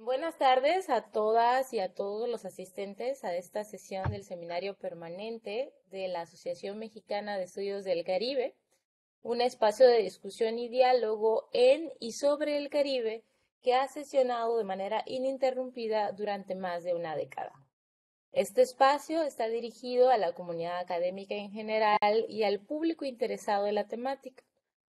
Buenas tardes a todas y a todos los asistentes a esta sesión del seminario permanente de la Asociación Mexicana de Estudios del Caribe, un espacio de discusión y diálogo en y sobre el Caribe que ha sesionado de manera ininterrumpida durante más de una década. Este espacio está dirigido a la comunidad académica en general y al público interesado en la temática.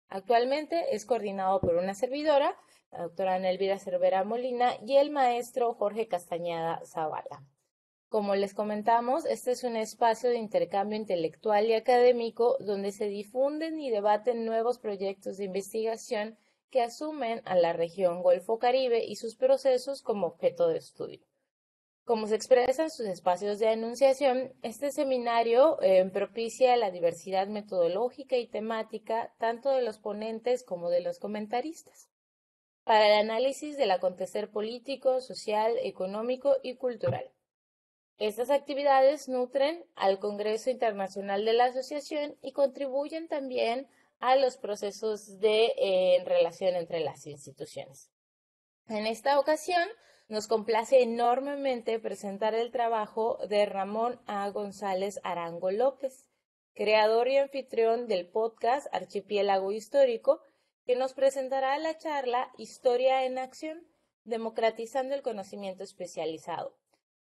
Actualmente es coordinado por una servidora, la doctora Ana Elvira Cervera Molina, y el maestro Jorge Castañeda Zavala. Como les comentamos, este es un espacio de intercambio intelectual y académico donde se difunden y debaten nuevos proyectos de investigación que asumen a la región Golfo Caribe y sus procesos como objeto de estudio. Como se expresa en sus espacios de enunciación, este seminario propicia la diversidad metodológica y temática tanto de los ponentes como de los comentaristas para el análisis del acontecer político, social, económico y cultural. Estas actividades nutren al Congreso Internacional de la Asociación y contribuyen también a los procesos de relación entre las instituciones. En esta ocasión, nos complace enormemente presentar el trabajo de Ramón A. González Arango López, creador y anfitrión del podcast Archipiélago Histórico, que nos presentará la charla Historia en Acción, democratizando el conocimiento especializado,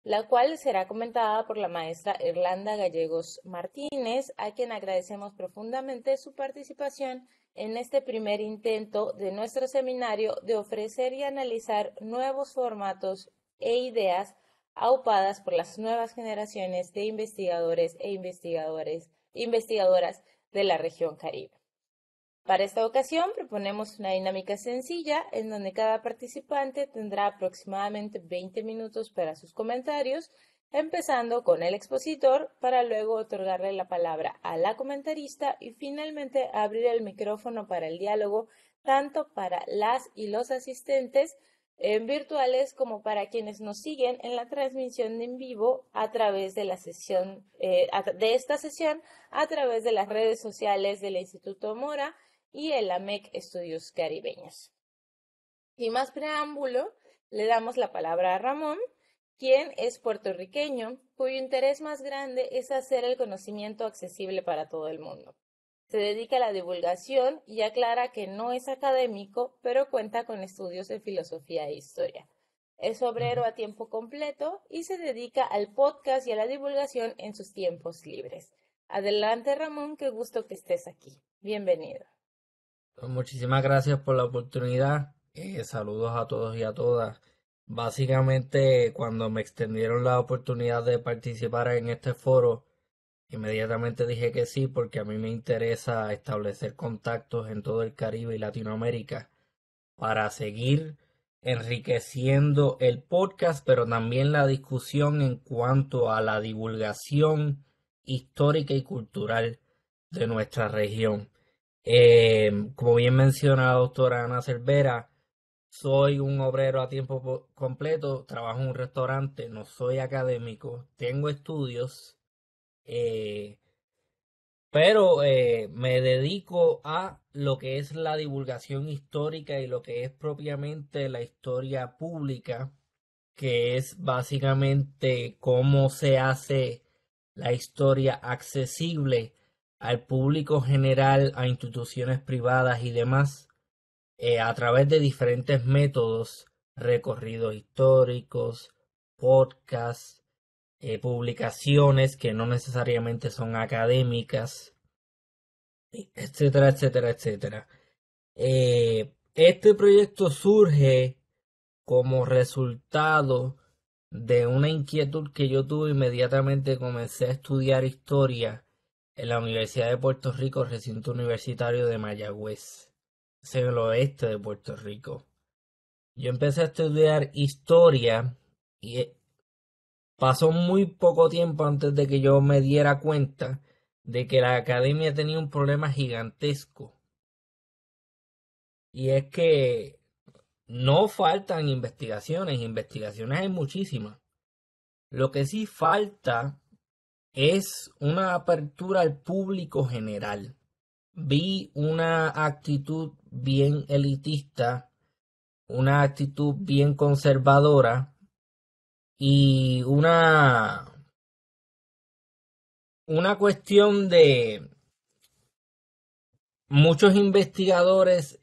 la cual será comentada por la maestra Irlanda Gallegos Martínez, a quien agradecemos profundamente su participación en este primer intento de nuestro seminario de ofrecer y analizar nuevos formatos e ideas aupadas por las nuevas generaciones de investigadores e investigadoras de la región Caribe. Para esta ocasión proponemos una dinámica sencilla en donde cada participante tendrá aproximadamente 20 minutos para sus comentarios, empezando con el expositor para luego otorgarle la palabra a la comentarista y finalmente abrir el micrófono para el diálogo tanto para las y los asistentes virtuales como para quienes nos siguen en la transmisión en vivo a través de la sesión de esta sesión a través de las redes sociales del Instituto Mora y el AMEC Estudios Caribeños. Sin más preámbulo, le damos la palabra a Ramón, quien es puertorriqueño, cuyo interés más grande es hacer el conocimiento accesible para todo el mundo. Se dedica a la divulgación y aclara que no es académico, pero cuenta con estudios de filosofía e historia. Es obrero a tiempo completo y se dedica al podcast y a la divulgación en sus tiempos libres. Adelante, Ramón, qué gusto que estés aquí. Bienvenido. Muchísimas gracias por la oportunidad. Saludos a todos y a todas. Básicamente, cuando me extendieron la oportunidad de participar en este foro, inmediatamente dije que sí, porque a mí me interesa establecer contactos en todo el Caribe y Latinoamérica para seguir enriqueciendo el podcast, pero también la discusión en cuanto a la divulgación histórica y cultural de nuestra región. Como bien menciona la doctora Ana Cervera, soy un obrero a tiempo completo, trabajo en un restaurante, no soy académico, tengo estudios, eh, pero me dedico a lo que es la divulgación histórica y lo que es propiamente la historia pública, que es básicamente cómo se hace la historia accesible al público general, a instituciones privadas y demás, a través de diferentes métodos, recorridos históricos, podcasts, publicaciones que no necesariamente son académicas, etcétera, etcétera, etcétera. Este proyecto surge como resultado de una inquietud que yo tuve. Inmediatamente comencé a estudiar historia en la Universidad de Puerto Rico, recinto universitario de Mayagüez, en el oeste de Puerto Rico. Yo empecé a estudiar historia y pasó muy poco tiempo antes de que yo me diera cuenta de que la academia tenía un problema gigantesco. Y es que no faltan investigaciones, investigaciones hay muchísimas. Lo que sí falta es una apertura al público general. Vi una actitud bien elitista una actitud bien conservadora y una cuestión de muchos investigadores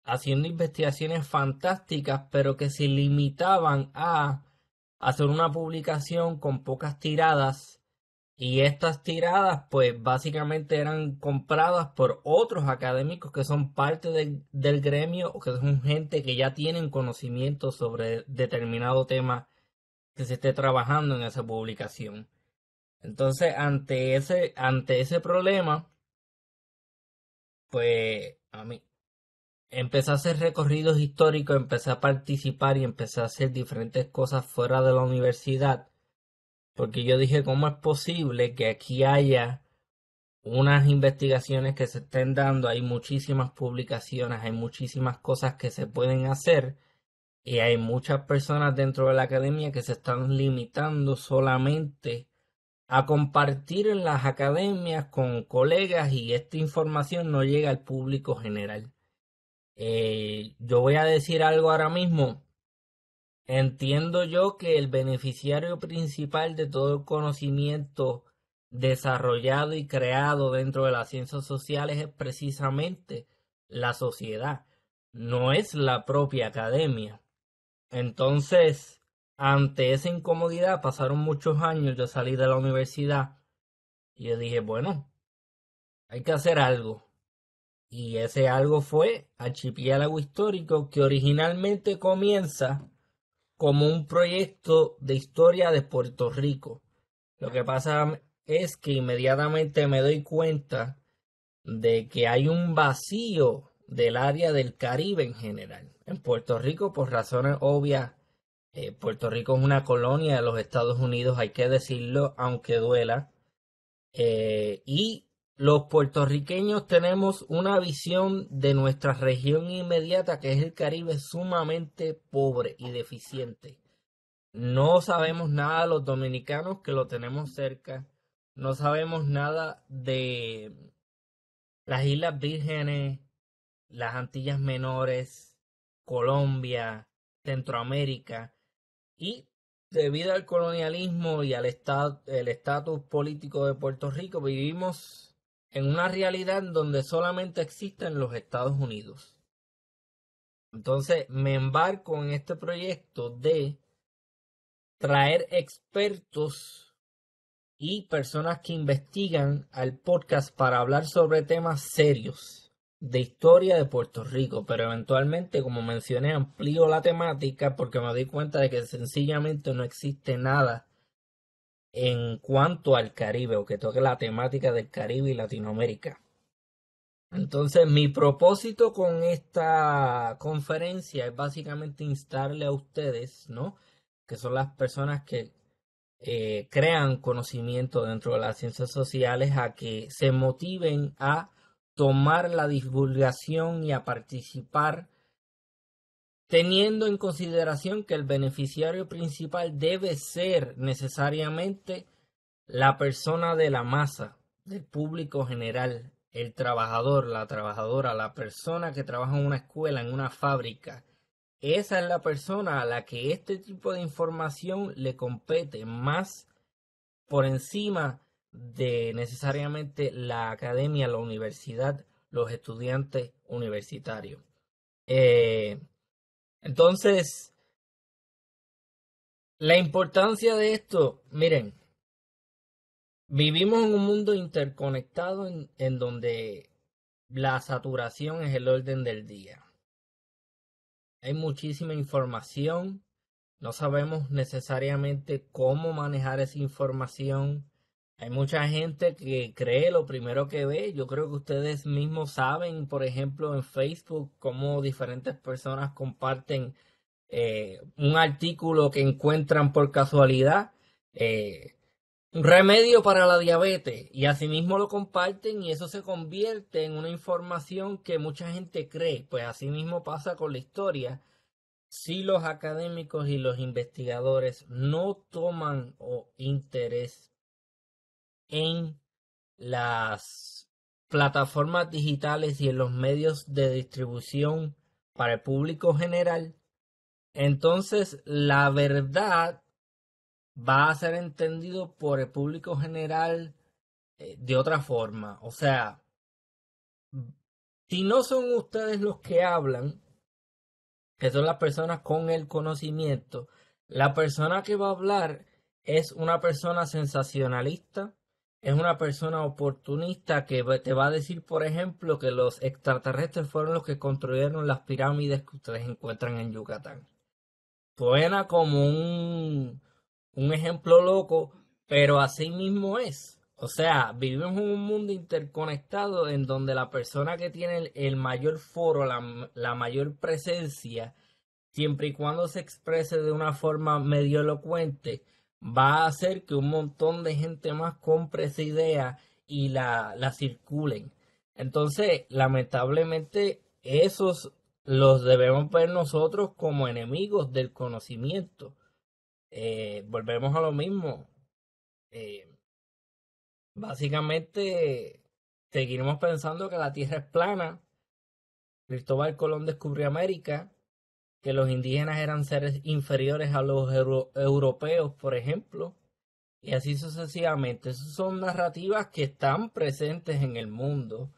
haciendo investigaciones fantásticas, pero que se limitaban a hacer una publicación con pocas tiradas y estas tiradas pues básicamente eran compradas por otros académicos que son parte del gremio o que son gente que ya tienen conocimiento sobre determinado tema que se esté trabajando en esa publicación. Entonces, ante ese problema, pues a mí empecé a hacer recorridos históricos, empecé a participar y empecé a hacer diferentes cosas fuera de la universidad, porque yo dije, ¿cómo es posible que aquí haya unas investigaciones que se estén dando? Hay muchísimas publicaciones, hay muchísimas cosas que se pueden hacer y hay muchas personas dentro de la academia que se están limitando solamente a compartir en las academias con colegas y esta información no llega al público general. Yo voy a decir algo ahora mismo. Entiendo yo que el beneficiario principal de todo el conocimiento desarrollado y creado dentro de las ciencias sociales es precisamente la sociedad, no es la propia academia. Entonces, ante esa incomodidad, pasaron muchos años, yo salí de la universidad y yo dije, bueno, hay que hacer algo. Y ese algo fue Archipiélago Histórico, que originalmente comienza como un proyecto de historia de Puerto Rico. Lo que pasa es que inmediatamente me doy cuenta de que hay un vacío del área del Caribe en general. En Puerto Rico, por razones obvias, Puerto Rico es una colonia de los Estados Unidos, hay que decirlo, aunque duela. Y los puertorriqueños tenemos una visión de nuestra región inmediata, que es el Caribe, sumamente pobre y deficiente. No sabemos nada de los dominicanos, que lo tenemos cerca. No sabemos nada de las Islas Vírgenes, las Antillas Menores, Colombia, Centroamérica. Y debido al colonialismo y al el estatus político de Puerto Rico, vivimos en una realidad donde solamente existen los Estados Unidos. Entonces me embarco en este proyecto de traer expertos y personas que investigan al podcast para hablar sobre temas serios de historia de Puerto Rico, pero eventualmente, como mencioné, amplío la temática porque me doy cuenta de que sencillamente no existe nada en cuanto al Caribe o que toque la temática del Caribe y Latinoamérica. Entonces, mi propósito con esta conferencia es básicamente instarle a ustedes, ¿no? Que son las personas que crean conocimiento dentro de las ciencias sociales, a que se motiven a tomar la divulgación y a participar, teniendo en consideración que el beneficiario principal debe ser necesariamente la persona de la masa, del público general, el trabajador, la trabajadora, la persona que trabaja en una escuela, en una fábrica. Esa es la persona a la que este tipo de información le compete más por encima de necesariamente la academia, la universidad, los estudiantes universitarios. Eh, entonces, la importancia de esto, miren, vivimos en un mundo interconectado en donde la saturación es el orden del día. Hay muchísima información, no sabemos necesariamente cómo manejar esa información. Hay mucha gente que cree lo primero que ve. Yo creo que ustedes mismos saben, por ejemplo, en Facebook, cómo diferentes personas comparten un artículo que encuentran por casualidad. Un remedio para la diabetes, y asimismo lo comparten y eso se convierte en una información que mucha gente cree. Pues asimismo pasa con la historia. Si los académicos y los investigadores no toman interés en las plataformas digitales y en los medios de distribución para el público general, entonces la verdad va a ser entendido por el público general de otra forma. O sea, si no son ustedes los que hablan, que son las personas con el conocimiento, la persona que va a hablar es una persona sensacionalista, es una persona oportunista que te va a decir, por ejemplo, que los extraterrestres fueron los que construyeron las pirámides que ustedes encuentran en Yucatán. Suena como un ejemplo loco, pero así mismo es. O sea, vivimos en un mundo interconectado en donde la persona que tiene el mayor foro, la mayor presencia, siempre y cuando se exprese de una forma medio elocuente, va a hacer que un montón de gente más compre esa idea y la circulen. Entonces, lamentablemente, esos los debemos ver nosotros como enemigos del conocimiento. Volvemos a lo mismo. Eh, Básicamente, seguiremos pensando que la Tierra es plana. Cristóbal Colón descubrió América, que los indígenas eran seres inferiores a los europeos, por ejemplo, y así sucesivamente. Esas son narrativas que están presentes en el mundo,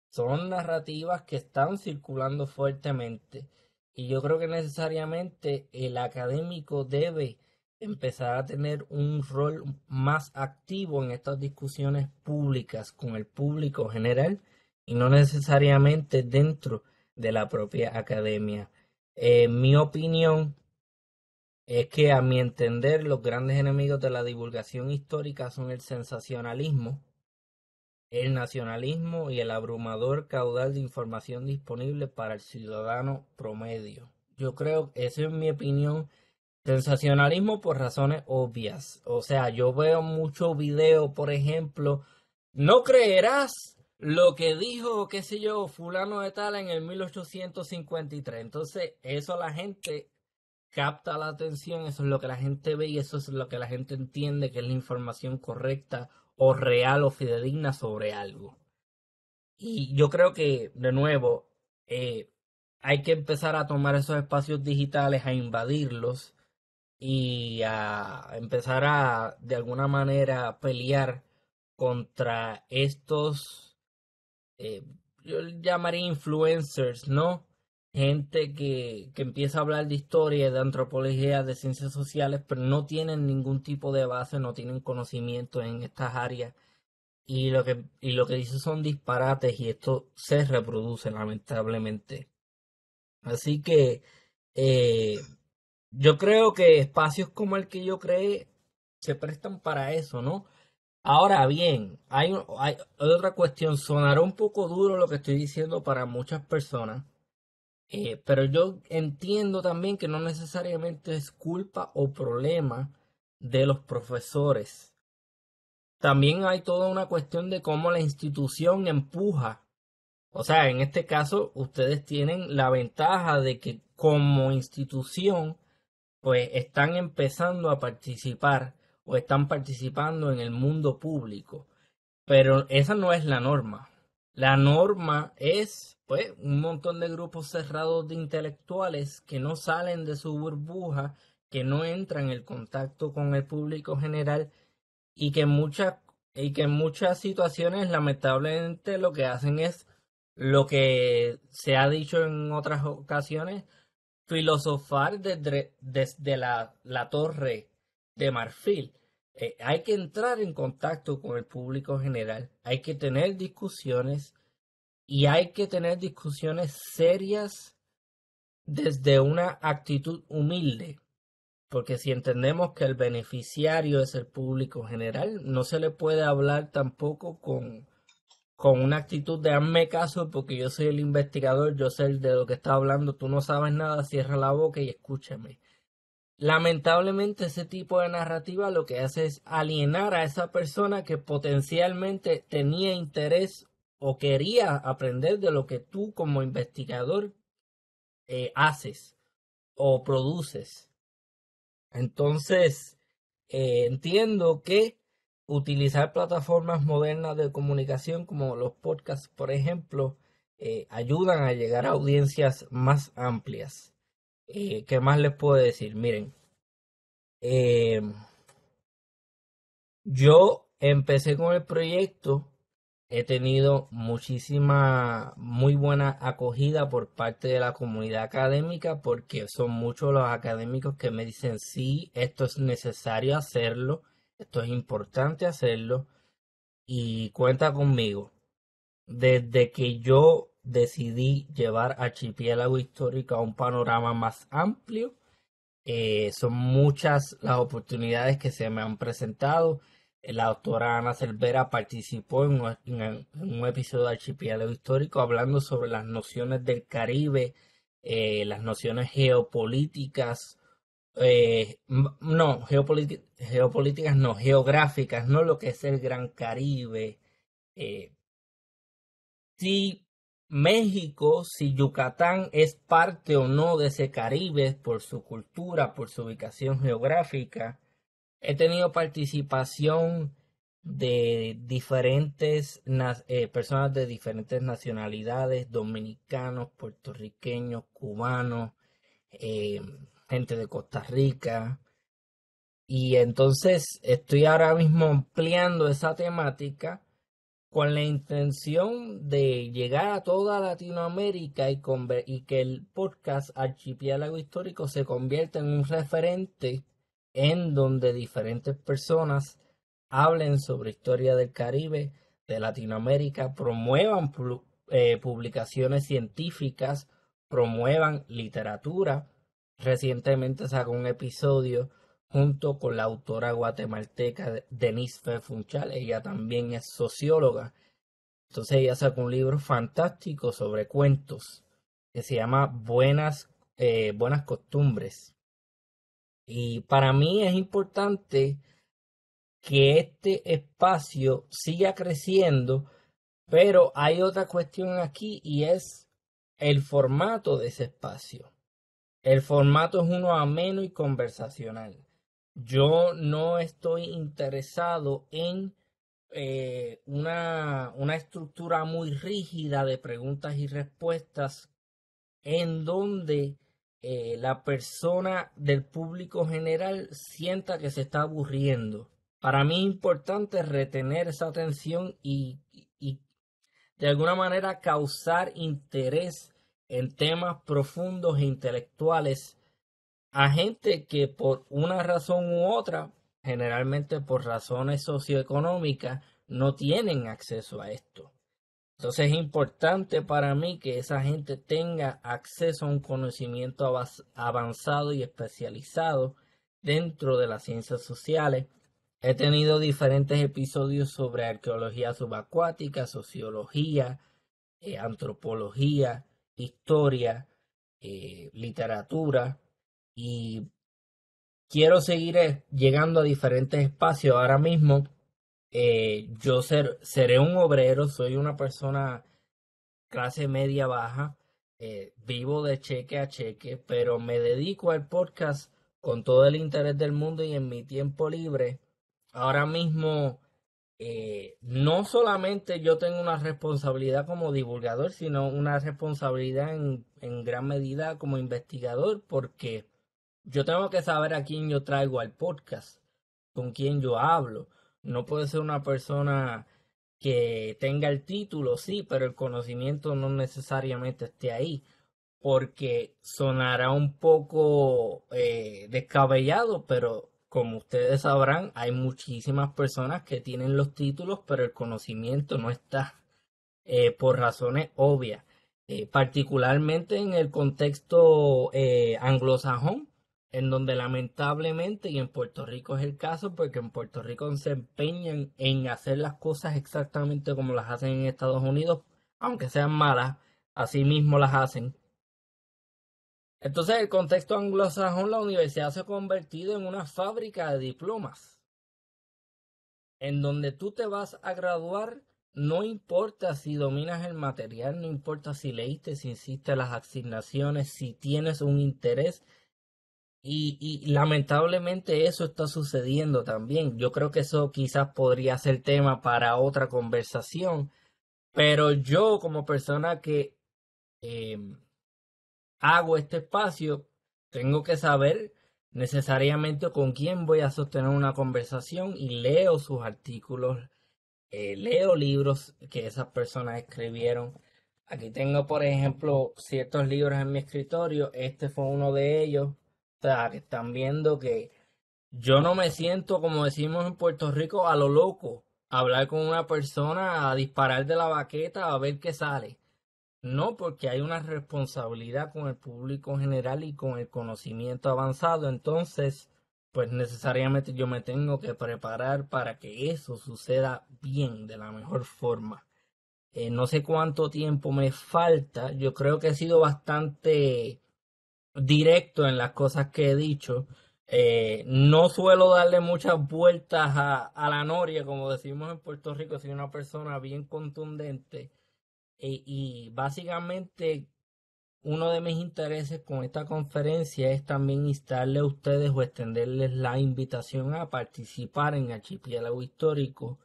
son narrativas que están circulando fuertemente, y yo creo que necesariamente el académico debe empezar a tener un rol más activo en estas discusiones públicas con el público general y no necesariamente dentro de la propia academia. Mi opinión es que a mi entender los grandes enemigos de la divulgación histórica son el sensacionalismo, el nacionalismo y el abrumador caudal de información disponible para el ciudadano promedio. Yo creo que esa es mi opinión. Sensacionalismo por razones obvias. O sea, yo veo mucho video, por ejemplo, no creerás lo que dijo, qué sé yo, fulano de tal en el 1853. Entonces, eso la gente capta la atención, eso es lo que la gente ve y eso es lo que la gente entiende que es la información correcta o real o fidedigna sobre algo. Y yo creo que, de nuevo, hay que empezar a tomar esos espacios digitales, a invadirlos y a empezar a, de alguna manera, pelear contra estos, eh, yo llamaría influencers, ¿no? Gente que empieza a hablar de historia, de antropología, de ciencias sociales, pero no tienen ningún tipo de base, no tienen conocimiento en estas áreas. Y lo que dice son disparates y esto se reproduce lamentablemente. Así que eh, yo creo que espacios como el que yo creé se prestan para eso, ¿no? Ahora bien, hay otra cuestión. Sonará un poco duro lo que estoy diciendo para muchas personas, pero yo entiendo también que no necesariamente es culpa o problema de los profesores. También hay toda una cuestión de cómo la institución empuja. O sea, en este caso, ustedes tienen la ventaja de que como institución pues están empezando a participar o están participando en el mundo público. Pero esa no es la norma. La norma es, pues, un montón de grupos cerrados de intelectuales que no salen de su burbuja, que no entran en contacto con el público general y que en muchas situaciones, lamentablemente, lo que hacen es lo que se ha dicho en otras ocasiones, filosofar desde la torre de marfil. Hay que entrar en contacto con el público general, hay que tener discusiones y hay que tener discusiones serias desde una actitud humilde, porque si entendemos que el beneficiario es el público general, no se le puede hablar tampoco con una actitud de hazme caso porque yo soy el investigador, yo sé de lo que está hablando, tú no sabes nada, cierra la boca y escúchame. Lamentablemente ese tipo de narrativa lo que hace es alienar a esa persona que potencialmente tenía interés o quería aprender de lo que tú como investigador haces o produces. Entonces, entiendo que utilizar plataformas modernas de comunicación como los podcasts, por ejemplo, ayudan a llegar a audiencias más amplias. ¿Qué más les puedo decir? Miren, eh, yo empecé con el proyecto, he tenido muchísima, muy buena acogida por parte de la comunidad académica porque son muchos los académicos que me dicen, sí, esto es necesario hacerlo, esto es importante hacerlo y cuenta conmigo. Desde que yo decidí llevar Archipiélago Histórico a un panorama más amplio, son muchas las oportunidades que se me han presentado. La doctora Ana Cervera participó en un episodio de Archipiélago Histórico hablando sobre las nociones del Caribe, las nociones geopolíticas, no, geopolíticas no, geográficas, no lo que es el Gran Caribe. eh, si México, si Yucatán es parte o no de ese Caribe por su cultura, por su ubicación geográfica. He tenido participación de diferentes personas de diferentes nacionalidades, dominicanos, puertorriqueños, cubanos, eh, gente de Costa Rica. Y entonces estoy ahora mismo ampliando esa temática con la intención de llegar a toda Latinoamérica y que el podcast Archipiélago Histórico se convierta en un referente en donde diferentes personas hablen sobre historia del Caribe, de Latinoamérica, promuevan publicaciones científicas, promuevan literatura. Recientemente sacó un episodio junto con la autora guatemalteca Denise Fe Funchal. Ella también es socióloga. Entonces ella sacó un libro fantástico sobre cuentos que se llama Buenas Costumbres. Y para mí es importante que este espacio siga creciendo, pero hay otra cuestión aquí y es el formato de ese espacio. El formato es uno ameno y conversacional. Yo no estoy interesado en una estructura muy rígida de preguntas y respuestas en donde la persona del público general sienta que se está aburriendo. Para mí es importante retener esa atención y de alguna manera causar interés en temas profundos e intelectuales a gente que por una razón u otra, generalmente por razones socioeconómicas, no tienen acceso a esto. Entonces es importante para mí que esa gente tenga acceso a un conocimiento avanzado y especializado dentro de las ciencias sociales. He tenido diferentes episodios sobre arqueología subacuática, sociología, antropología, historia, literatura y quiero seguir llegando a diferentes espacios. Ahora mismo seré un obrero, soy una persona clase media baja, vivo de cheque a cheque, pero me dedico al podcast con todo el interés del mundo y en mi tiempo libre. Ahora mismo no solamente yo tengo una responsabilidad como divulgador, sino una responsabilidad en gran medida como investigador, porque yo tengo que saber a quién yo traigo al podcast, con quién yo hablo. No puede ser una persona que tenga el título, sí, pero el conocimiento no necesariamente esté ahí, porque sonará un poco descabellado, pero como ustedes sabrán, hay muchísimas personas que tienen los títulos, pero el conocimiento no está por razones obvias, particularmente en el contexto anglosajón, en donde lamentablemente, y en Puerto Rico es el caso, porque en Puerto Rico se empeñan en hacer las cosas exactamente como las hacen en Estados Unidos, aunque sean malas, así mismo las hacen. Entonces, el contexto anglosajón, la universidad se ha convertido en una fábrica de diplomas, en donde tú te vas a graduar, no importa si dominas el material, no importa si leíste, si hiciste las asignaciones, si tienes un interés. Y lamentablemente eso está sucediendo también. Yo creo que eso quizás podría ser tema para otra conversación, Pero yo como persona que eh, hago este espacio, tengo que saber necesariamente con quién voy a sostener una conversación y leo sus artículos, leo libros que esas personas escribieron. Aquí tengo, por ejemplo, ciertos libros en mi escritorio. Este fue uno de ellos. O sea, que están viendo que yo no me siento, como decimos en Puerto Rico, a lo loco. A hablar con una persona, a disparar de la baqueta, a ver qué sale. No, porque hay una responsabilidad con el público en general y con el conocimiento avanzado. Entonces, pues necesariamente yo me tengo que preparar para que eso suceda bien, de la mejor forma. No sé cuánto tiempo me falta. Yo creo que he sido bastante directo en las cosas que he dicho. No suelo darle muchas vueltas a la noria, como decimos en Puerto Rico. Soy una persona bien contundente. Y básicamente uno de mis intereses con esta conferencia es también instarle a ustedes o extenderles la invitación a participar en Archipiélago Histórico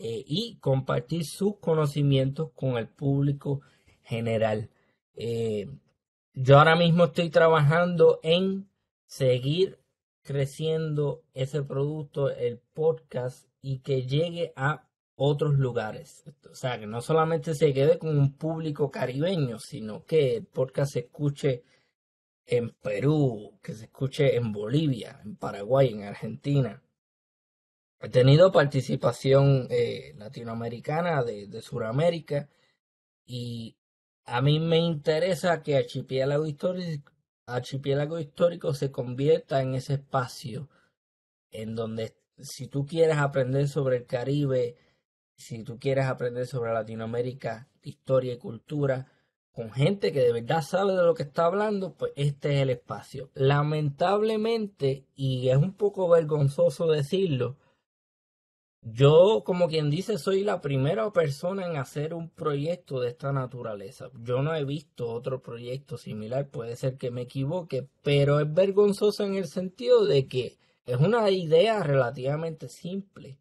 y compartir sus conocimientos con el público general. Eh, yo ahora mismo estoy trabajando en seguir creciendo ese producto, el podcast, y que llegue a otros lugares. O sea, que no solamente se quede con un público caribeño, sino que el podcast se escuche en Perú, que se escuche en Bolivia, en Paraguay, en Argentina. He tenido participación latinoamericana de Sudamérica y a mí me interesa que Archipiélago Histórico se convierta en ese espacio en donde si tú quieres aprender sobre el Caribe, si tú quieres aprender sobre Latinoamérica, historia y cultura, con gente que de verdad sabe de lo que está hablando, pues este es el espacio. Lamentablemente, y es un poco vergonzoso decirlo, yo, como quien dice, soy la primera persona en hacer un proyecto de esta naturaleza. Yo no he visto otro proyecto similar, puede ser que me equivoque, pero es vergonzoso en el sentido de que es una idea relativamente simple.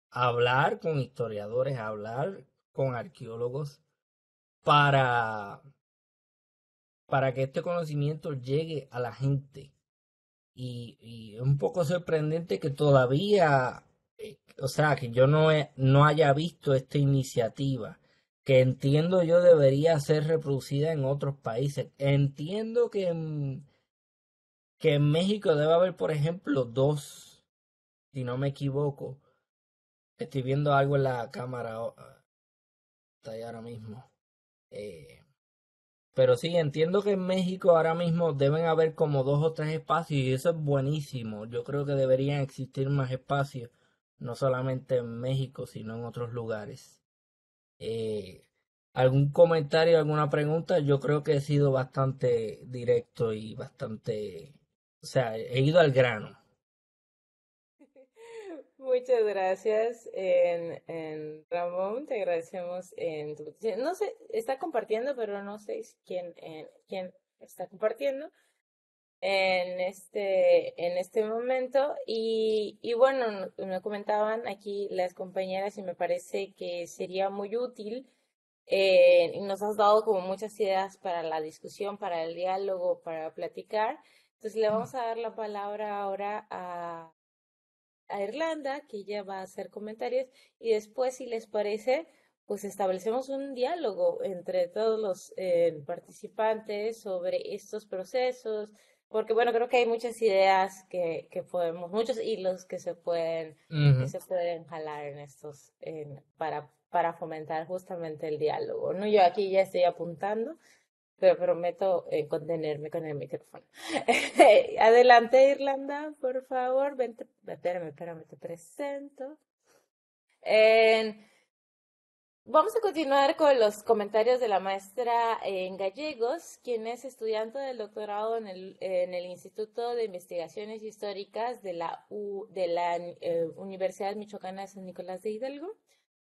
Hablar con historiadores, hablar con arqueólogos para, para que este conocimiento llegue a la gente. Y es un poco sorprendente que todavía, o sea, que yo no haya visto esta iniciativa, que entiendo yo debería ser reproducida en otros países. Entiendo que en México debe haber, por ejemplo, dos, si no me equivoco. Estoy viendo algo en la cámara está ahí ahora mismo. Eh, Pero sí, entiendo que en México ahora mismo deben haber como dos o tres espacios y eso es buenísimo. Yo creo que deberían existir más espacios, no solamente en México, sino en otros lugares. Eh, ¿Algún comentario, alguna pregunta? Yo creo que he sido bastante directo y bastante, o sea, he ido al grano. Muchas gracias, Ramón. Te agradecemos no sé, está compartiendo, pero no sé quién está compartiendo en este momento. Y bueno, me comentaban aquí las compañeras y me parece que sería muy útil. Y nos has dado como muchas ideas para la discusión, para el diálogo, para platicar. Entonces le vamos a dar la palabra ahora a Irlanda, que ella va a hacer comentarios, y después, si les parece, pues establecemos un diálogo entre todos los participantes sobre estos procesos, porque bueno, creo que hay muchas ideas que podemos, muchos hilos que Ujú. se pueden jalar en para fomentar justamente el diálogo, ¿no? Yo aquí ya estoy apuntando, pero prometo contenerme con el micrófono. Adelante, Irlanda, por favor. Vente, espérame, te presento. En- Vamos a continuar con los comentarios de la maestra en gallegos, quien es estudiante del doctorado en el Instituto de Investigaciones Históricas de la Universidad Michoacana de San Nicolás de Hidalgo.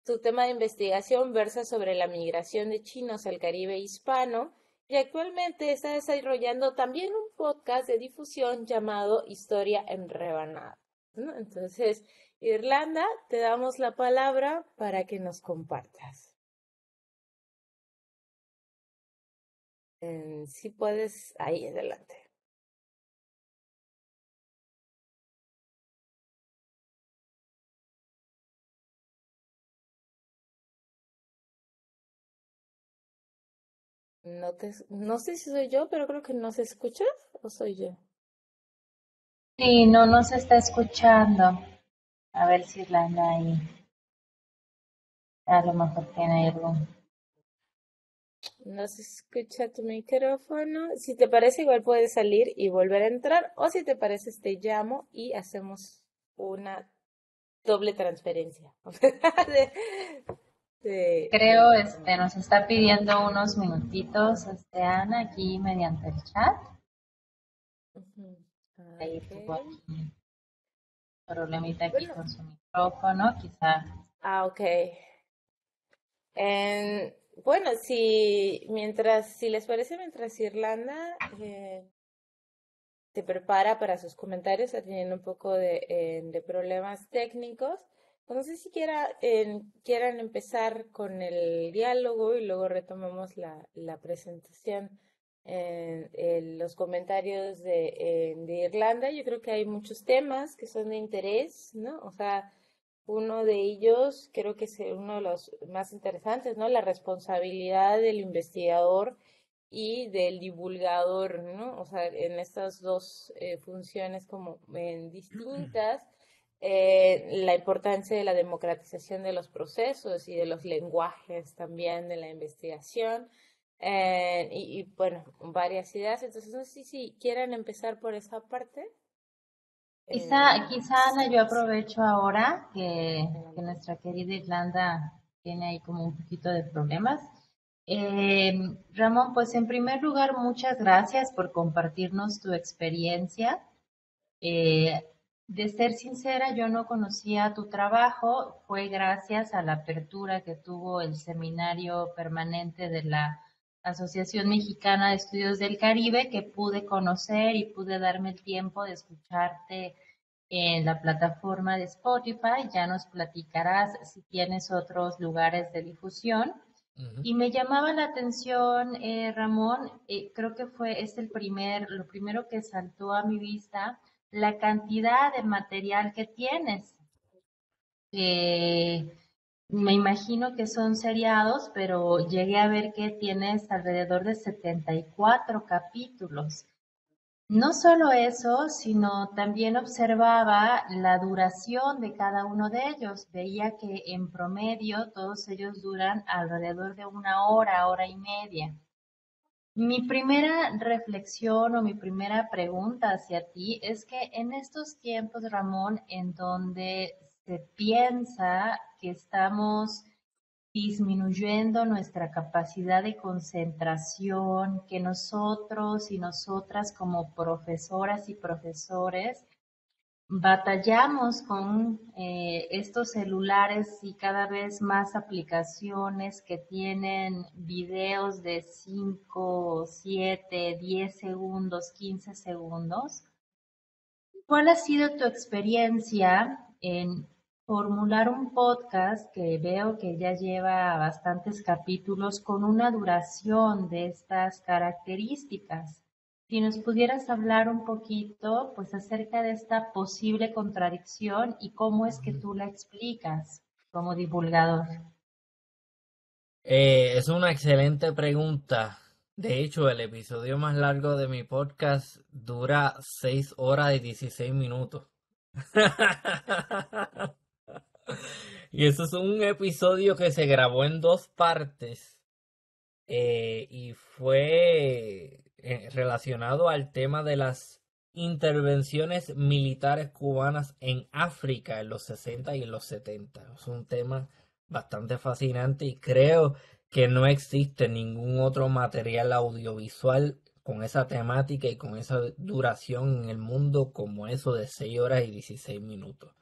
Su tema de investigación versa sobre la migración de chinos al Caribe hispano y actualmente está desarrollando también un podcast de difusión llamado Historia en Rebanada, ¿no? Entonces, Irlanda, te damos la palabra para que nos compartas. Si puedes, ahí adelante. No sé si soy yo, pero creo que no se escucha o soy yo. Sí, no nos está escuchando. A ver si Irlanda ahí a lo mejor tiene algún. No se escucha tu micrófono. Si te parece, igual puedes salir y volver a entrar. O si te parece, te llamo y hacemos una doble transferencia. De- Creo, de- nos está pidiendo unos minutitos, Ana, aquí mediante el chat. Ujú. Ahí tuvo Ok. aquí un problemita aquí Bueno, con su micrófono, quizá. ok. En- bueno, si les parece, mientras Irlanda se prepara para sus comentarios, está teniendo un poco de problemas técnicos. Pues no sé si quieran empezar con el diálogo y luego retomamos la presentación en los comentarios de Irlanda. Yo creo que hay muchos temas que son de interés, ¿no? O sea, uno de ellos creo que es uno de los más interesantes, ¿no? La responsabilidad del investigador y del divulgador, ¿no? O sea, en estas dos funciones como en distintas, la importancia de la democratización de los procesos y de los lenguajes también de la investigación, bueno, varias ideas. Entonces, no sé si quieran empezar por esa parte. Quizá Ana, yo aprovecho ahora que Adelante. nuestra querida Irlanda tiene ahí como un poquito de problemas. Ramón, pues en primer lugar, muchas gracias por compartirnos tu experiencia. Eh, de ser sincera, yo no conocía tu trabajo, fue gracias a la apertura que tuvo el seminario permanente de la Asociación Mexicana de Estudios del Caribe que pude conocer y pude darme el tiempo de escucharte en la plataforma de Spotify. Ya nos platicarás si tienes otros lugares de difusión. Ujú. Y me llamaba la atención, Ramón, creo que lo primero que saltó a mi vista, la cantidad de material que tienes. Eh, Me imagino que son seriados, pero llegué a ver que tienes alrededor de 74 capítulos. No solo eso, sino también observaba la duración de cada uno de ellos. Veía que en promedio todos ellos duran alrededor de una hora, hora y media. Mi primera reflexión o mi primera pregunta hacia ti es que en estos tiempos, Ramón, en donde se piensa que estamos disminuyendo nuestra capacidad de concentración, que nosotros y nosotras como profesoras y profesores batallamos con estos celulares y cada vez más aplicaciones que tienen videos de 5, 7, 10 segundos, 15 segundos. ¿Cuál ha sido tu experiencia en formular un podcast que veo que ya lleva bastantes capítulos con una duración de estas características? Si nos pudieras hablar un poquito, pues, acerca de esta posible contradicción y cómo es que tú la explicas como divulgador. Es una excelente pregunta. De hecho, el episodio más largo de mi podcast dura 6 horas y 16 minutos. Y eso es un episodio que se grabó en dos partes y fue relacionado al tema de las intervenciones militares cubanas en África en los 60 y en los 70. Es un tema bastante fascinante y creo que no existe ningún otro material audiovisual con esa temática y con esa duración en el mundo como eso de 6 horas y 16 minutos.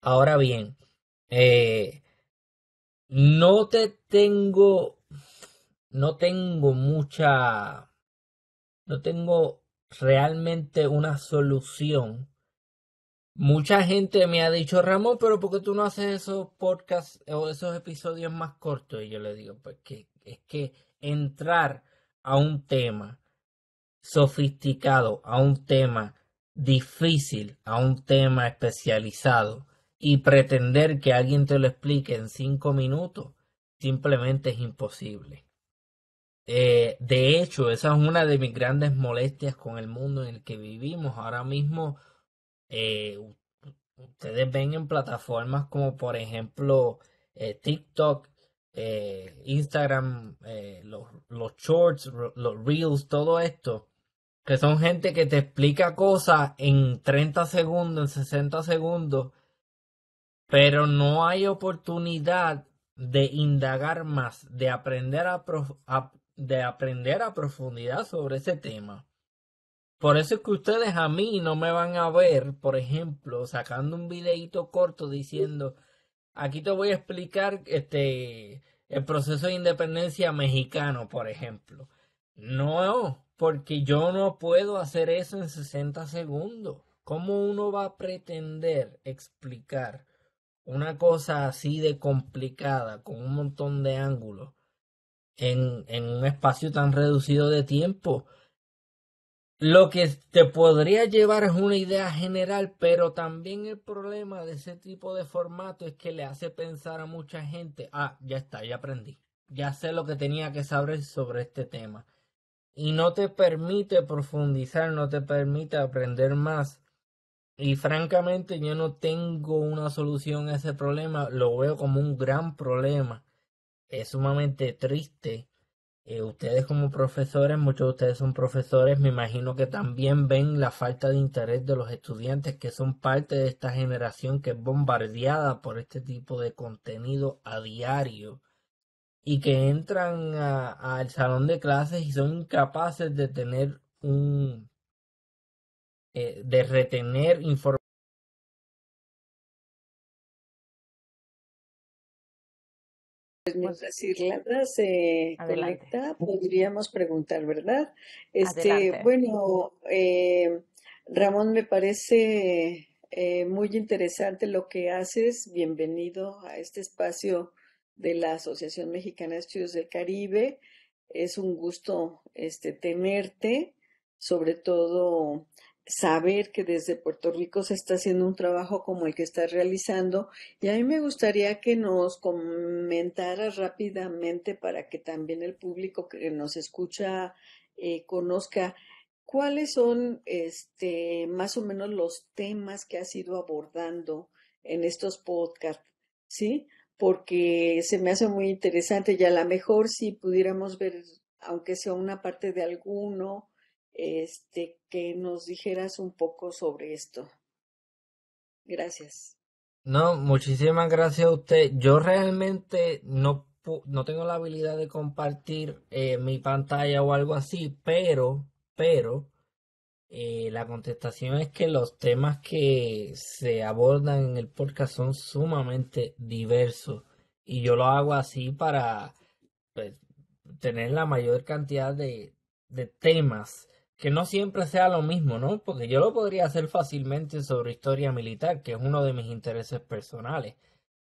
Ahora bien, eh, no te tengo, no tengo mucha, no tengo realmente una solución. Mucha gente me ha dicho, Ramón, pero ¿por qué tú no haces esos podcasts o esos episodios más cortos? Y yo le digo, pues que es que entrar a un tema sofisticado, a un tema difícil, a un tema especializado y pretender que alguien te lo explique en 5 minutos simplemente es imposible. De hecho, esa es una de mis grandes molestias con el mundo en el que vivimos. Ahora mismo, ustedes ven en plataformas como por ejemplo TikTok, Instagram, los shorts, los reels, todo esto, que son gente que te explica cosas en 30 segundos, en 60 segundos, pero no hay oportunidad de indagar más, de aprender de aprender a profundidad sobre ese tema. Por eso es que ustedes a mí no me van a ver, por ejemplo, sacando un videíto corto diciendo, aquí te voy a explicar el proceso de independencia mexicano, por ejemplo. No, porque yo no puedo hacer eso en 60 segundos. ¿Cómo uno va a pretender explicar una cosa así de complicada, con un montón de ángulos, en un espacio tan reducido de tiempo? Lo que te podría llevar es una idea general, pero también el problema de ese tipo de formato es que le hace pensar a mucha gente, ya está, ya aprendí, ya sé lo que tenía que saber sobre este tema. Y no te permite profundizar, no te permite aprender más. Y francamente yo no tengo una solución a ese problema, lo veo como un gran problema. Es sumamente triste. Ustedes como profesores, muchos de ustedes son profesores, me imagino que también ven la falta de interés de los estudiantes que son parte de esta generación que es bombardeada por este tipo de contenido a diario y que entran al salón de clases y son incapaces de tener de retener información. Pues mientras Irlanda se Adelante. conecta, podríamos preguntar, ¿verdad? Adelante. Bueno, Ramón, me parece muy interesante lo que haces. Bienvenido a este espacio de la Asociación Mexicana de Estudios del Caribe. Es un gusto tenerte, sobre todo saber que desde Puerto Rico se está haciendo un trabajo como el que estás realizando. Y a mí me gustaría que nos comentaras rápidamente para que también el público que nos escucha conozca cuáles son más o menos los temas que has ido abordando en estos podcasts, ¿sí? Porque se me hace muy interesante y a lo mejor si pudiéramos ver, aunque sea una parte de alguno, que nos dijeras un poco sobre esto. Gracias. No, muchísimas gracias a usted. Yo realmente no tengo la habilidad de compartir mi pantalla o algo así, pero la contestación es que los temas que se abordan en el podcast son sumamente diversos y yo lo hago así para pues, tener la mayor cantidad de temas, que no siempre sea lo mismo, ¿no? Porque yo lo podría hacer fácilmente sobre historia militar, que es uno de mis intereses personales,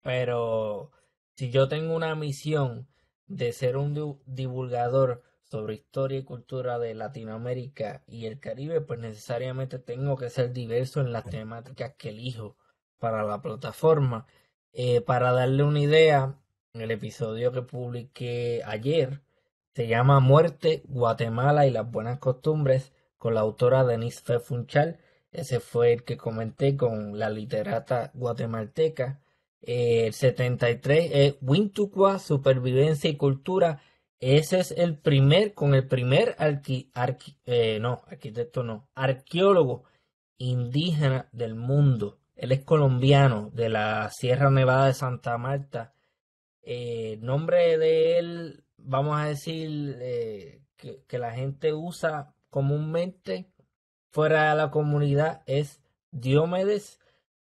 pero si yo tengo una misión de ser un divulgador sobre historia y cultura de Latinoamérica y el Caribe, pues necesariamente tengo que ser diverso en las temáticas que elijo para la plataforma. Para darle una idea, el episodio que publiqué ayer se llama Muerte, Guatemala y las buenas costumbres, con la autora Denise Fe Funchal. Ese fue el que comenté con la literata guatemalteca. El 73 es Wintuqua, Supervivencia y Cultura. Ese es con el primer arquitecto no, arqueólogo indígena del mundo. Él es colombiano, de la Sierra Nevada de Santa Marta. Nombre de él, vamos a decir, que la gente usa comúnmente fuera de la comunidad, es Diomedes,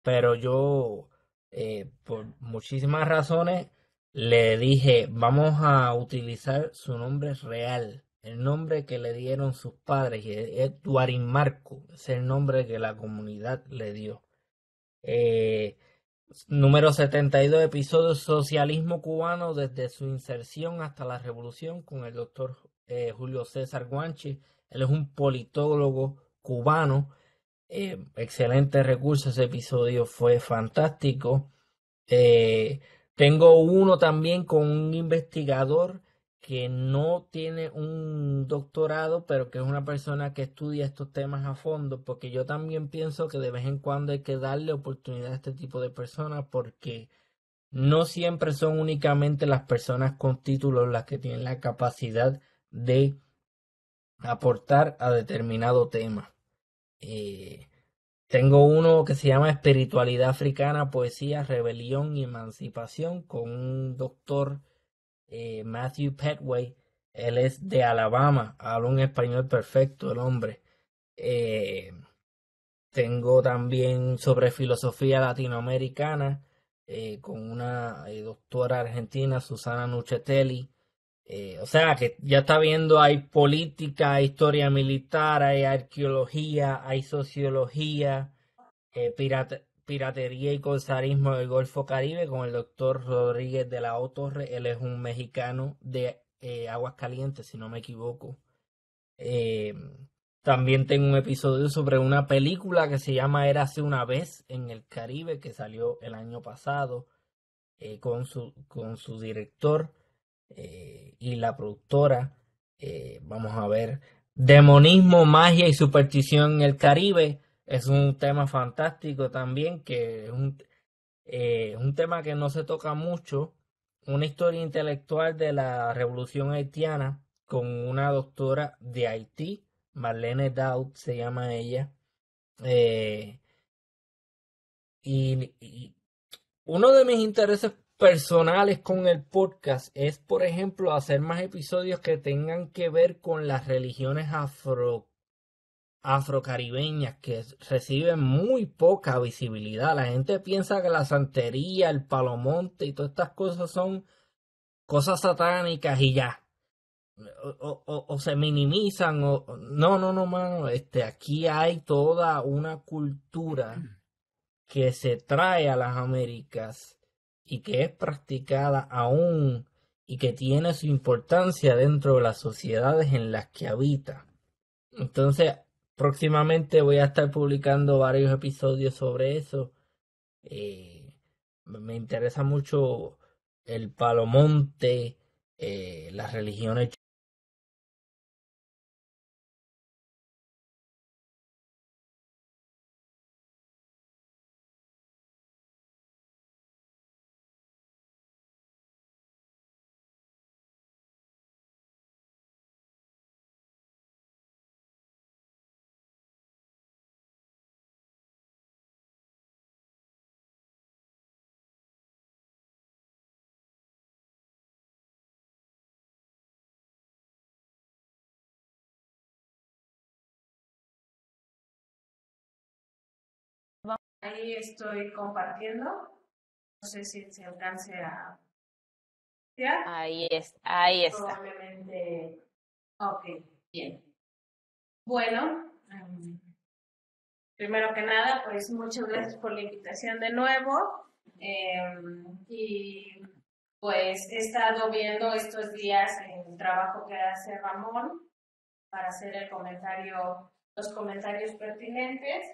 pero yo, por muchísimas razones, le dije, vamos a utilizar su nombre real, el nombre que le dieron sus padres, y es Duarin Marco, es el nombre que la comunidad le dio. Eh, Número 72, episodio Socialismo cubano desde su inserción hasta la revolución, con el doctor Julio César Guanchi. Él es un politólogo cubano. Excelente recurso, ese episodio fue fantástico. Tengo uno también con un investigador que no tiene un doctorado, pero que es una persona que estudia estos temas a fondo, porque yo también pienso que de vez en cuando hay que darle oportunidad a este tipo de personas, porque no siempre son únicamente las personas con títulos las que tienen la capacidad de aportar a determinado tema. Eh, Tengo uno que se llama Espiritualidad Africana, Poesía, Rebelión y Emancipación con un doctor, Matthew Petway. Él es de Alabama, habla un español perfecto el hombre. Eh, Tengo también sobre filosofía latinoamericana, con una doctora argentina, Susana Nuchetelli. O sea que ya está viendo, hay política, hay historia militar, hay arqueología, hay sociología, piratería y corsarismo del Golfo Caribe con el doctor Rodríguez de la O Torre. Él es un mexicano de Aguascalientes, si no me equivoco. Eh, También tengo un episodio sobre una película que se llama Érase una vez en el Caribe, que salió el año pasado, con su director, y la productora. Vamos a ver. Demonismo, magia y superstición en el Caribe. Es un tema fantástico también, que es un tema que no se toca mucho. Una historia intelectual de la Revolución Haitiana con una doctora de Haití, Marlene Daud se llama ella. Eh, y uno de mis intereses personales con el podcast es, por ejemplo, hacer más episodios que tengan que ver con las religiones afrocaribeñas, que reciben muy poca visibilidad. La gente piensa que la santería, el palomonte y todas estas cosas son cosas satánicas y ya. O se minimizan, no, mano. Aquí hay toda una cultura que se trae a las Américas y que es practicada aún y que tiene su importancia dentro de las sociedades en las que habita. Entonces, próximamente voy a estar publicando varios episodios sobre eso. Me interesa mucho el palomonte, las religiones. Ahí estoy compartiendo. No sé si se alcance a ver. Ahí está. Probablemente. Ok, bien. Bueno, primero que nada, pues muchas gracias por la invitación de nuevo. Y pues he estado viendo estos días el trabajo que hace Ramón para hacer los comentarios pertinentes.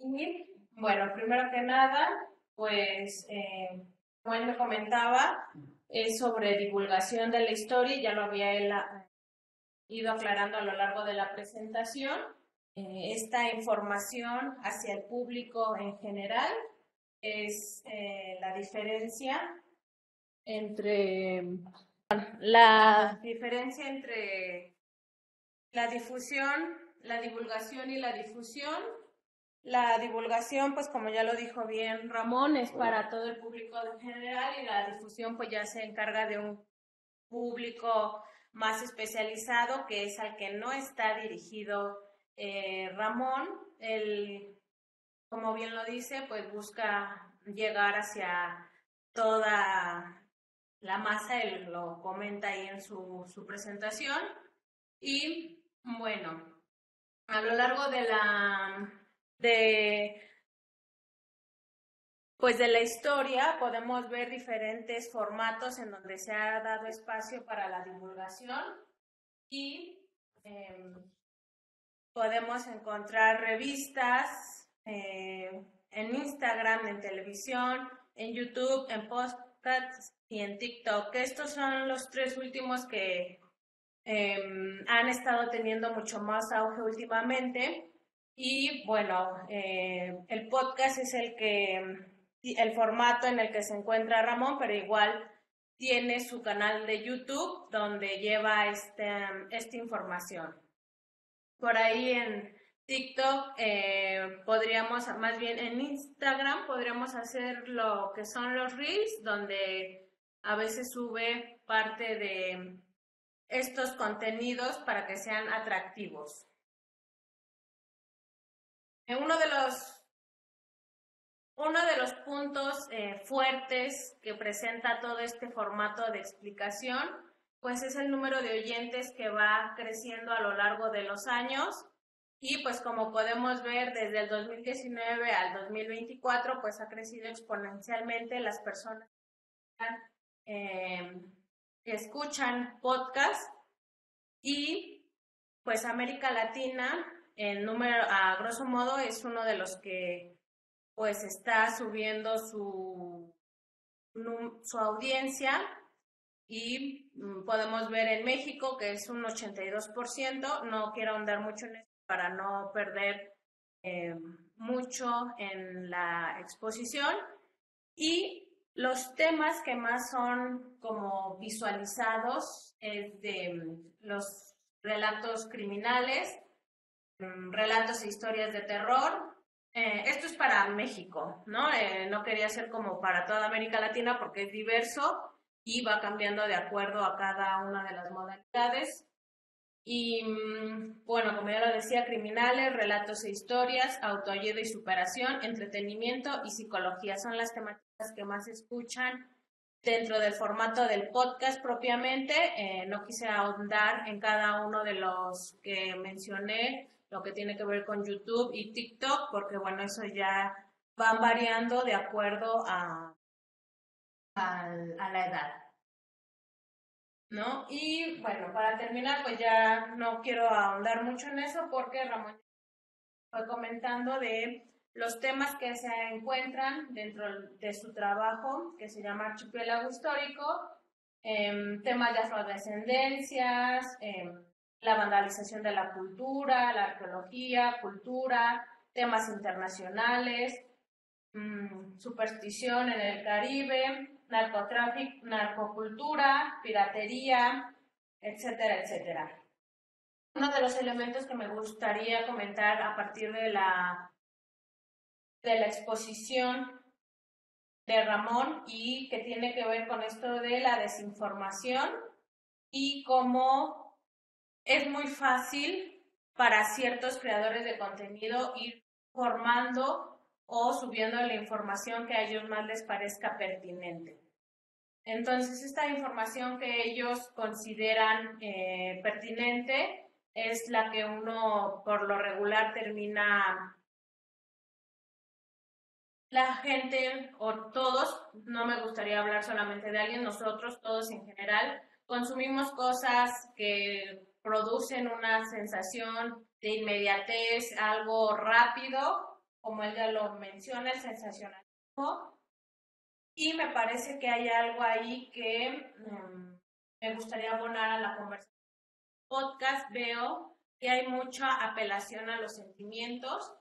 Y bueno, primero que nada, pues como él me comentaba, es sobre divulgación de la historia, ya lo había él ido aclarando a lo largo de la presentación. Esta información hacia el público en general es la diferencia entre la difusión, la divulgación y la difusión. La divulgación, pues como ya lo dijo bien Ramón, es para todo el público en general, y la difusión pues ya se encarga de un público más especializado, que es al que no está dirigido Ramón. Él, como bien lo dice, pues busca llegar hacia toda la masa, él lo comenta ahí en su presentación. Y bueno, a lo largo de la historia podemos ver diferentes formatos en donde se ha dado espacio para la divulgación. y podemos encontrar revistas en Instagram, en televisión, en YouTube, en podcasts y en TikTok. Estos son los 3 últimos que han estado teniendo mucho más auge últimamente. Y bueno, el podcast es el formato en el que se encuentra Ramón, pero igual tiene su canal de YouTube donde lleva esta información. Por ahí en TikTok podríamos, más bien en Instagram, podríamos hacer lo que son los Reels, donde a veces sube parte de estos contenidos para que sean atractivos. Uno de los puntos fuertes que presenta todo este formato de explicación, pues es el número de oyentes que va creciendo a lo largo de los años y pues como podemos ver desde el 2019 al 2024, pues ha crecido exponencialmente las personas que escuchan podcast y pues América Latina en número, a grosso modo, es uno de los que pues está subiendo su audiencia y podemos ver en México que es un 82%, no quiero ahondar mucho en eso para no perder mucho en la exposición, y los temas que más son como visualizados es de los relatos criminales, relatos e historias de terror. Esto es para México, ¿no? No quería ser como para toda América Latina porque es diverso y va cambiando de acuerdo a cada una de las modalidades. Y bueno, como ya lo decía, criminales, relatos e historias, autoayuda y superación, entretenimiento y psicología son las temáticas que más se escuchan dentro del formato del podcast propiamente. No quise ahondar en cada uno de los que mencioné, lo que tiene que ver con YouTube y TikTok, porque bueno, eso ya van variando de acuerdo a la edad, ¿no? Y bueno, para terminar, pues ya no quiero ahondar mucho en eso porque Ramón fue comentando de los temas que se encuentran dentro de su trabajo, que se llama Archipiélago Histórico, temas de afrodescendencias, la vandalización de la cultura, la arqueología, cultura, temas internacionales, superstición en el Caribe, narcotráfico, narcocultura, piratería, etcétera, etcétera. Uno de los elementos que me gustaría comentar a partir de la exposición de Ramón y que tiene que ver con esto de la desinformación y cómo es muy fácil para ciertos creadores de contenido ir formando o subiendo la información que a ellos más les parezca pertinente. Entonces, esta información que ellos consideran pertinente es la que uno por lo regular termina, la gente o todos, no me gustaría hablar solamente de alguien, nosotros todos en general, consumimos cosas que producen una sensación de inmediatez, algo rápido, como él ya lo menciona, el sensacionalismo, y me parece que hay algo ahí que me gustaría abonar a la conversación. Podcast veo que hay mucha apelación a los sentimientos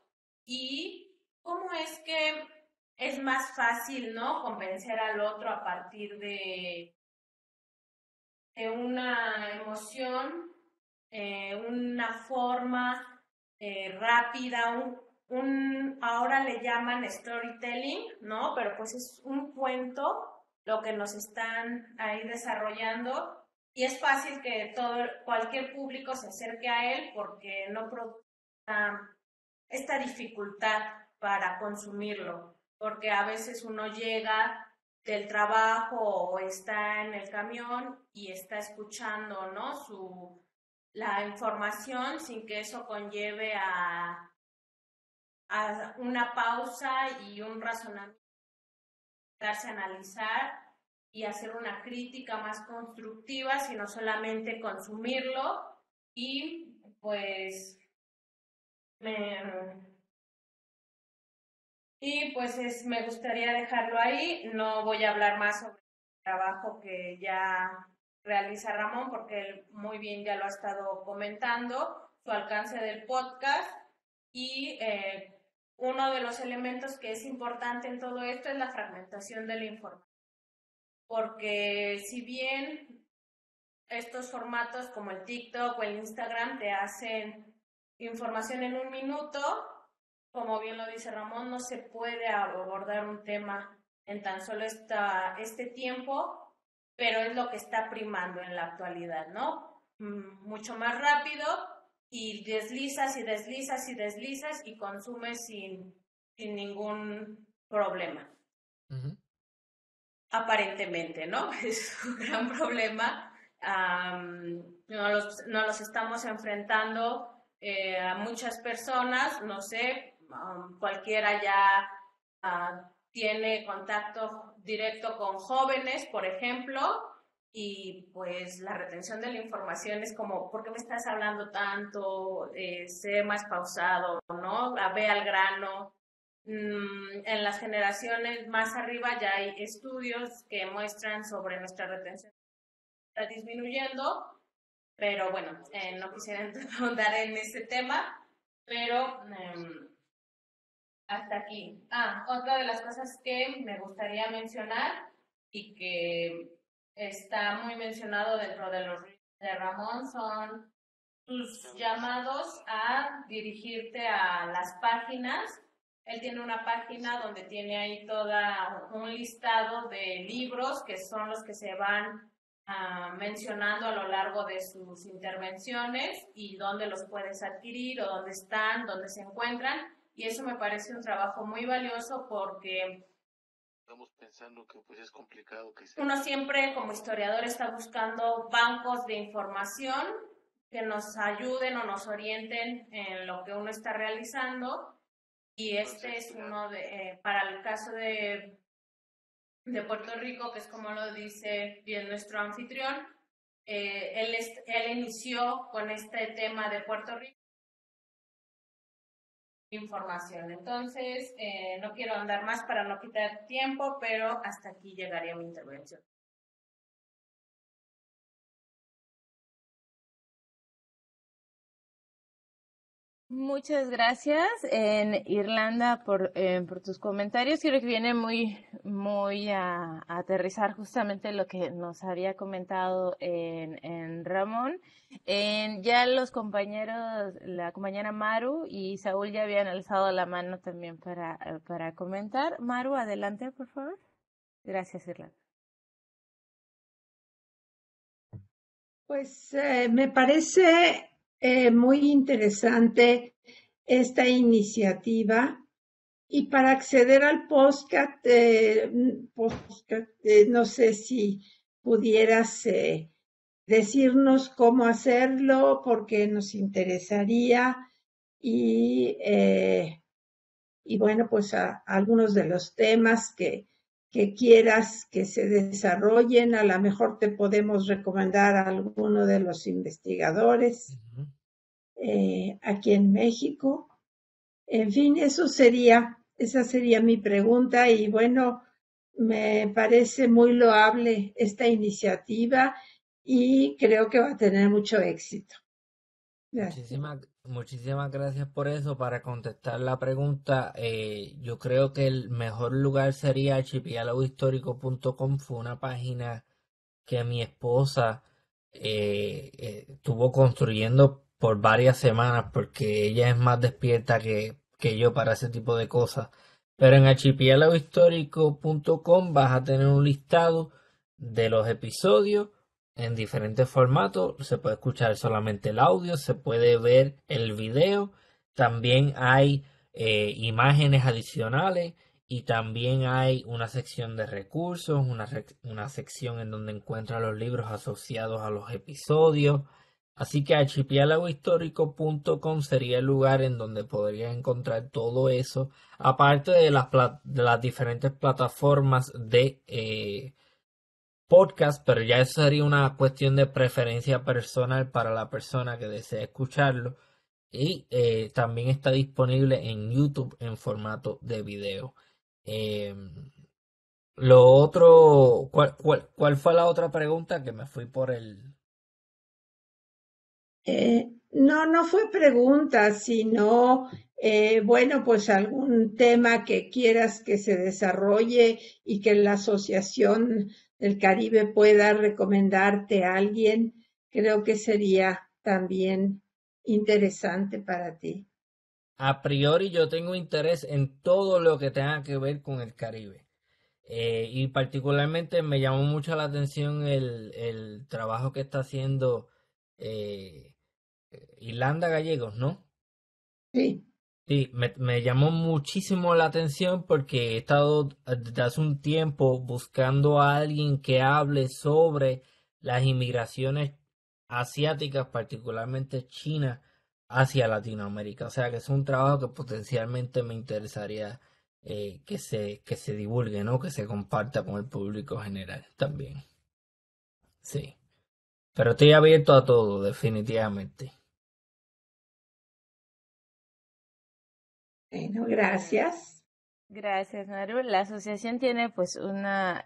y cómo es que es más fácil, ¿no?, convencer al otro a partir de una emoción, una forma rápida, ahora le llaman storytelling, ¿no? Pero pues es un cuento lo que nos están ahí desarrollando y es fácil que cualquier público se acerque a él porque no produce esta dificultad para consumirlo, porque a veces uno llega del trabajo o está en el camión y está escuchando, ¿no?, la información sin que eso conlleve a una pausa y un razonamiento, darse a analizar y hacer una crítica más constructiva, sino solamente consumirlo y pues me, me gustaría dejarlo ahí. No voy a hablar más sobre el trabajo que ya realiza Ramón, porque él muy bien ya lo ha estado comentando, su alcance del podcast. Y uno de los elementos que es importante en todo esto es la fragmentación de la información. Porque si bien estos formatos como el TikTok o el Instagram te hacen información en un minuto, como bien lo dice Ramón, no se puede abordar un tema en tan solo este tiempo, pero es lo que está primando en la actualidad, ¿no? Mucho más rápido y deslizas y deslizas y deslizas y consumes sin ningún problema. Ujú. Aparentemente, ¿no? Es un gran problema. Nos los estamos enfrentando a muchas personas, no sé, cualquiera ya tiene contacto directo con jóvenes, por ejemplo, y pues la retención de la información es como, ¿por qué me estás hablando tanto? Sé más pausado, ¿no? Ve al grano. En las generaciones más arriba ya hay estudios que muestran sobre nuestra retención está disminuyendo, pero bueno, no quisiera ahondar en ese tema, pero hasta aquí. Otra de las cosas que me gustaría mencionar y que está muy mencionado dentro de los reels de Ramón son tus llamados a dirigirte a las páginas. Él tiene una página donde tiene ahí toda un listado de libros que son los que se van mencionando a lo largo de sus intervenciones y dónde los puedes adquirir o dónde están, dónde se encuentran. Y eso me parece un trabajo muy valioso porque estamos pensando que pues es complicado que uno siempre como historiador está buscando bancos de información que nos ayuden o nos orienten en lo que uno está realizando, y este es uno de, para el caso de Puerto Rico, que es como lo dice bien nuestro anfitrión, él inició con este tema de Puerto Rico información. Entonces, no quiero andar más para no quitar tiempo, pero hasta aquí llegaría mi intervención. Muchas gracias, Irlanda, por tus comentarios. Creo que viene muy a aterrizar justamente lo que nos había comentado en Ramón. Ya los compañeros, la compañera Maru y Saúl ya habían alzado la mano también para comentar. Maru, adelante, por favor. Gracias, Irlanda. Pues me parece muy interesante esta iniciativa, y para acceder al podcast, no sé si pudieras decirnos cómo hacerlo porque nos interesaría, y, y bueno, pues algunos de los temas que quieras que se desarrollen. A lo mejor te podemos recomendar a alguno de los investigadores aquí en México. En fin, esa sería mi pregunta, y bueno, me parece muy loable esta iniciativa y creo que va a tener mucho éxito. Gracias. Muchísimas gracias por eso. Para contestar la pregunta, yo creo que el mejor lugar sería archipiélagohistórico.com. Fue una página que mi esposa estuvo construyendo por varias semanas porque ella es más despierta que yo para ese tipo de cosas. Pero en archipiélagohistórico.com vas a tener un listado de los episodios en diferentes formatos. Se puede escuchar solamente el audio, se puede ver el video. También hay imágenes adicionales. Y también hay una sección de recursos, una sección en donde encuentran los libros asociados a los episodios. Así que archipiélagohistórico.com sería el lugar en donde podrías encontrar todo eso, aparte de las diferentes plataformas de podcast, pero ya eso sería una cuestión de preferencia personal para la persona que desee escucharlo. Y también está disponible en YouTube en formato de video. Lo otro, ¿cuál fue la otra pregunta? Que me fui por el... No, no fue pregunta, sino, bueno, pues algún tema que quieras que se desarrolle y que la Asociación del Caribe pueda recomendarte a alguien, creo que sería también interesante para ti. A priori yo tengo interés en todo lo que tenga que ver con el Caribe. Y particularmente me llamó mucho la atención el trabajo que está haciendo eh, Irlanda Gallegos, ¿no? Sí. Sí, me llamó muchísimo la atención porque he estado desde hace un tiempo buscando a alguien que hable sobre las inmigraciones asiáticas, particularmente China, hacia Latinoamérica. O sea que es un trabajo que potencialmente me interesaría que se divulgue, ¿no? Que se comparta con el público general también. Sí. Pero estoy abierto a todo, definitivamente. Bueno, gracias. Gracias, Maru. La asociación tiene pues una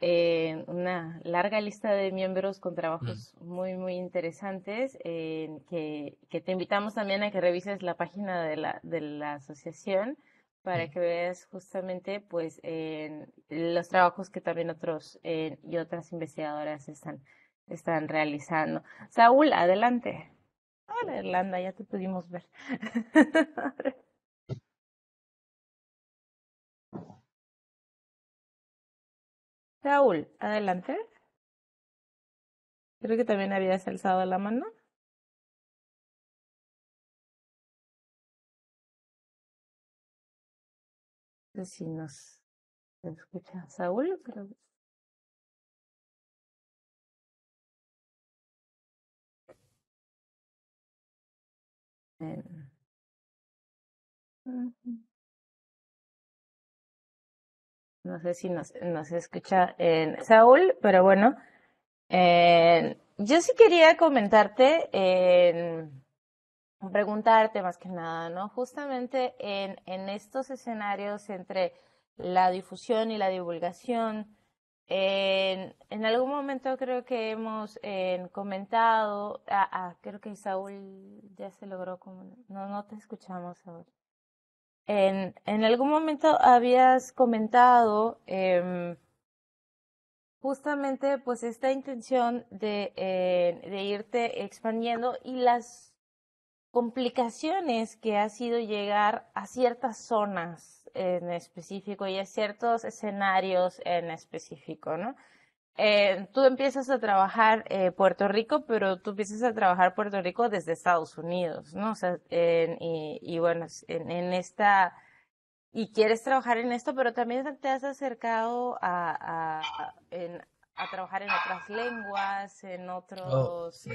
larga lista de miembros con Mm. trabajos muy, muy interesantes, que te invitamos también a que revises la página de la asociación para que veas justamente pues los trabajos que también otros y otras investigadoras están realizando. Saúl, adelante. Hola, Irlanda, ya te pudimos ver. Saúl, adelante. Creo que también habías alzado la mano. No sé si nos escucha Saúl, pero eh, ujú. No sé si nos escucha Saúl, pero bueno, yo sí quería comentarte, preguntarte más que nada, ¿no? Justamente en estos escenarios entre la difusión y la divulgación, en algún momento creo que hemos comentado, creo que Saúl ya se logró, no te escuchamos, Saúl. En algún momento habías comentado justamente pues esta intención de irte expandiendo y las complicaciones que ha sido llegar a ciertas zonas en específico y a ciertos escenarios en específico, ¿no? Tú empiezas a trabajar Puerto Rico, pero tú empiezas a trabajar Puerto Rico desde Estados Unidos, ¿no? O sea, y bueno, en esta, y quieres trabajar en esto, pero también te has acercado a trabajar en otras lenguas, en Oh, otros, sí.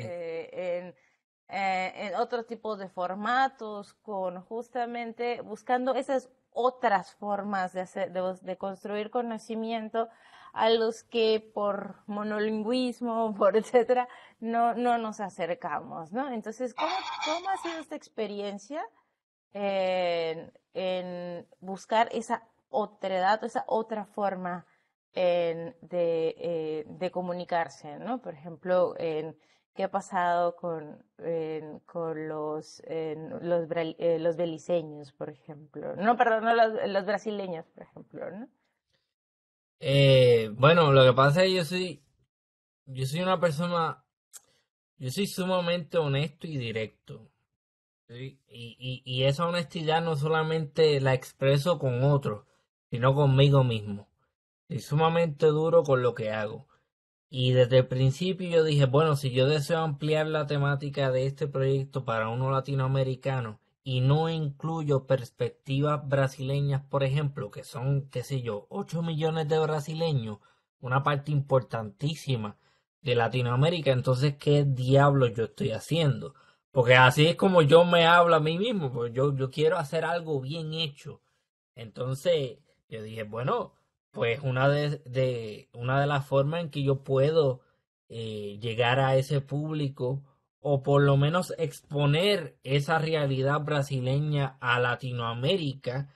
en otro tipo de formatos, con justamente buscando esas otras formas de hacer, de construir conocimiento a los que por monolingüismo, por etcétera, no nos acercamos, ¿no? Entonces, ¿cómo ha sido esta experiencia en buscar esa otra edad, esa otra forma de comunicarse, ¿no? Por ejemplo, qué ha pasado con los beliceños, por ejemplo. No, perdón, no los brasileños, por ejemplo, ¿no? Bueno, lo que pasa es que yo soy una persona, yo soy sumamente honesto y directo. ¿Sí? Y esa honestidad no solamente la expreso con otros, sino conmigo mismo. Soy sumamente duro con lo que hago. Y desde el principio yo dije, bueno, si yo deseo ampliar la temática de este proyecto para uno latinoamericano y no incluyo perspectivas brasileñas, por ejemplo, que son, qué sé yo, 8 millones de brasileños, una parte importantísima de Latinoamérica, entonces, ¿qué diablos yo estoy haciendo? Porque así es como yo me hablo a mí mismo, pues yo quiero hacer algo bien hecho. Entonces, yo dije, bueno, pues una de las formas en que yo puedo llegar a ese público o por lo menos exponer esa realidad brasileña a Latinoamérica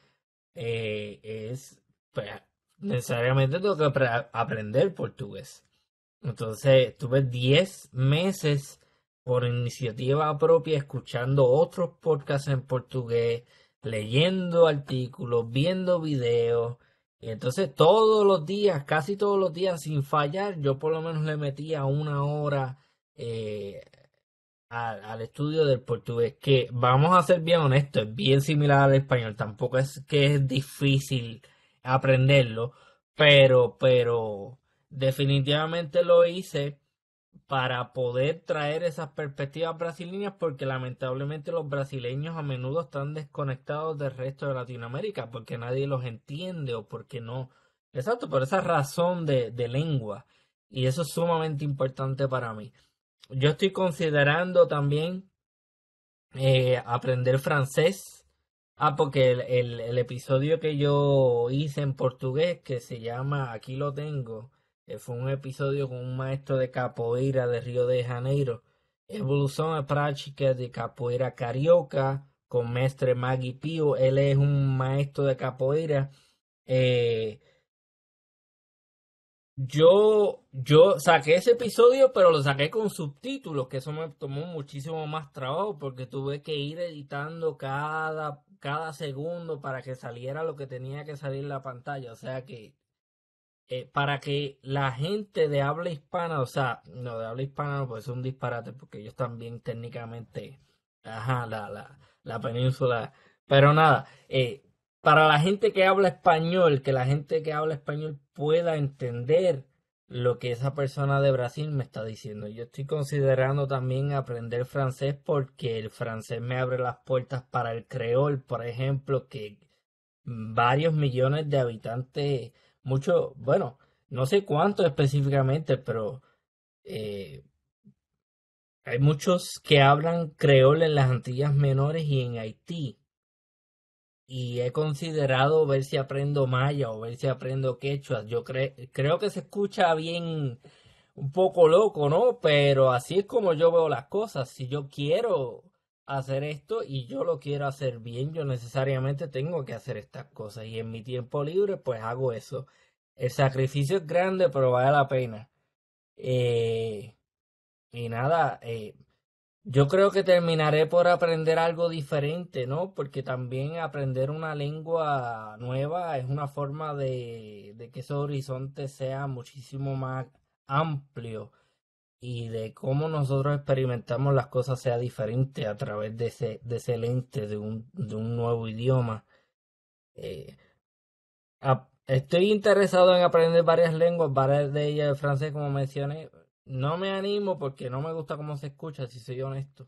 es, pues, necesariamente tengo que aprender portugués. Entonces, tuve 10 meses por iniciativa propia escuchando otros podcasts en portugués, leyendo artículos, viendo videos. Y entonces todos los días, casi todos los días, sin fallar, yo por lo menos le metía 1 hora eh, al estudio del portugués, que vamos a ser bien honestos, es bien similar al español. Tampoco es que es difícil aprenderlo, pero definitivamente lo hice para poder traer esas perspectivas brasileñas, porque lamentablemente los brasileños a menudo están desconectados del resto de Latinoamérica porque nadie los entiende o porque no. Exacto, por esa razón de lengua. Y eso es sumamente importante para mí. Yo estoy considerando también aprender francés. Porque el episodio que yo hice en portugués, que se llama, aquí lo tengo, fue un episodio con un maestro de capoeira de Río de Janeiro. Evolución a práctica de capoeira carioca, con mestre Magui Pio. Él es un maestro de capoeira. Yo saqué ese episodio, pero lo saqué con subtítulos, que eso me tomó muchísimo más trabajo porque tuve que ir editando cada segundo para que saliera lo que tenía que salir en la pantalla. O sea que para que la gente de habla hispana, o sea, no de habla hispana, no, pues es un disparate porque ellos también técnicamente, ajá, la península. Pero nada, para la gente que habla español, que la gente que habla español pueda entender lo que esa persona de Brasil me está diciendo. Yo estoy considerando también aprender francés porque el francés me abre las puertas para el creol, por ejemplo, que varios millones de habitantes, mucho, bueno, no sé cuántos específicamente, pero eh, hay muchos que hablan creol en las Antillas Menores y en Haití. Y he considerado ver si aprendo maya o ver si aprendo quechua. Yo creo que se escucha bien, un poco loco, ¿no? Pero así es como yo veo las cosas. Si yo quiero hacer esto y yo lo quiero hacer bien, yo necesariamente tengo que hacer estas cosas. Y en mi tiempo libre, pues hago eso. El sacrificio es grande, pero vale la pena. Eh, y nada, yo creo que terminaré por aprender algo diferente, ¿no? Porque también aprender una lengua nueva es una forma de que ese horizonte sea muchísimo más amplio y de cómo nosotros experimentamos las cosas sea diferente a través de ese lente de un nuevo idioma. Eh, Estoy interesado en aprender varias lenguas, varias de ellas el francés, como mencioné. No me animo porque no me gusta cómo se escucha, si soy honesto.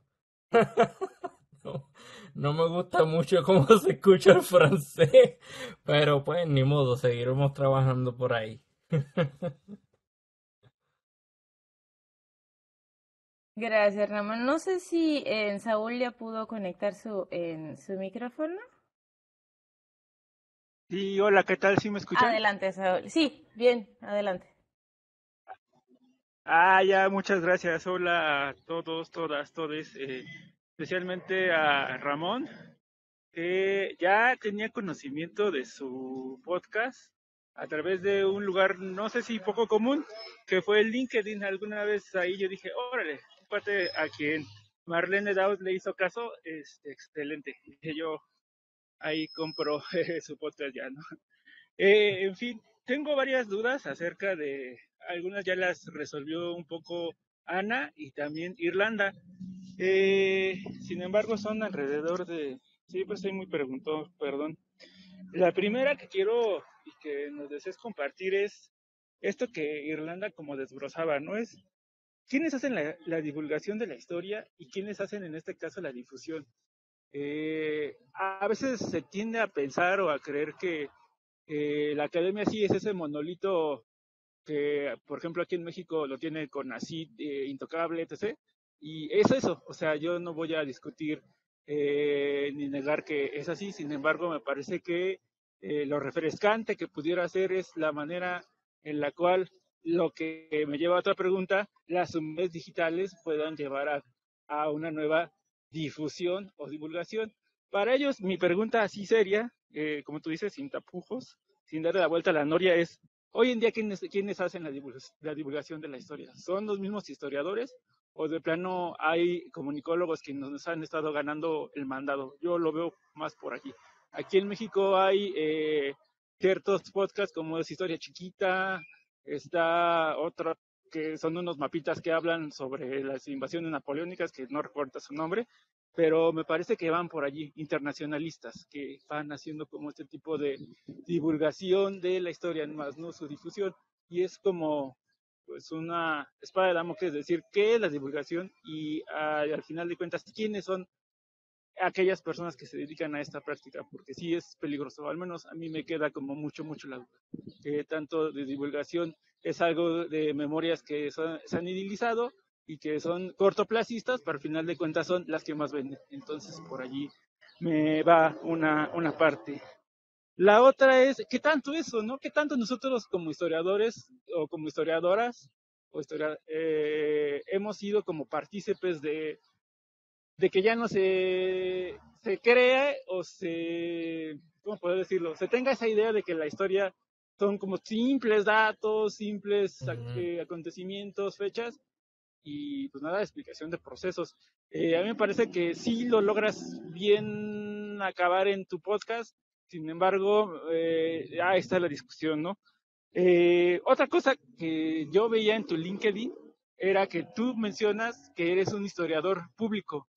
No, no me gusta mucho cómo se escucha el francés, pero pues ni modo, seguiremos trabajando por ahí. Gracias, Ramón. No sé si Saúl ya pudo conectar su micrófono. Sí, hola, ¿qué tal? ¿Sí me escuchan? Adelante, Saúl. Sí, bien, adelante. Ya, muchas gracias. Hola a todos, todas, todes, especialmente a Ramón, que ya tenía conocimiento de su podcast a través de un lugar, no sé si poco común, que fue el LinkedIn. Alguna vez ahí yo dije, órale, un cuate a quien Marlene Daud le hizo caso, excelente. Dije yo, ahí compro su podcast ya, ¿no? En fin, tengo varias dudas acerca de, algunas ya las resolvió un poco Ana y también Irlanda. Sin embargo, son alrededor de, sí, pues soy muy preguntón, perdón. La primera que quiero y que nos desees compartir es esto que Irlanda como desbrozaba, ¿no? Es quiénes hacen la divulgación de la historia y quiénes hacen en este caso la difusión. A veces se tiende a pensar o a creer que la academia sí es ese monolito que, por ejemplo, aquí en México lo tiene con así Intocable, etc. Y es eso, o sea, yo no voy a discutir ni negar que es así, sin embargo, me parece que lo refrescante que pudiera ser es la manera en la cual, lo que me lleva a otra pregunta, las unidades digitales puedan llevar a una nueva difusión o divulgación. Para ellos, mi pregunta así seria, como tú dices, sin tapujos, sin darle la vuelta a la noria, es: hoy en día, ¿quiénes hacen la divulgación de la historia? ¿Son los mismos historiadores o de plano hay comunicólogos que nos han estado ganando el mandado? Yo lo veo más por aquí. Aquí en México hay ciertos podcasts como es Historia Chiquita, está otro que son unos mapitas que hablan sobre las invasiones napoleónicas, que no recuerdo su nombre, pero me parece que van por allí, internacionalistas, que van haciendo como este tipo de divulgación de la historia, más no su difusión, y es como pues una espada de Damocles, es decir, qué es la divulgación y al final de cuentas, quiénes son aquellas personas que se dedican a esta práctica, porque sí es peligroso, al menos a mí me queda como mucho la duda, que tanto de divulgación es algo de memorias que se han idilizado y que son cortoplacistas, pero al final de cuentas son las que más venden. Entonces por allí me va una parte. La otra es, ¿qué tanto eso, no? ¿Qué tanto nosotros como historiadores o como historiadoras hemos sido como partícipes de que ya no se cree o ¿cómo puedo decirlo? Se tenga esa idea de que la historia son como simples datos, simples acontecimientos, fechas, y pues nada de explicación de procesos. A mí me parece que sí lo logras bien acabar en tu podcast, sin embargo, ahí está la discusión, ¿no? Otra cosa que yo veía en tu LinkedIn era que tú mencionas que eres un historiador público.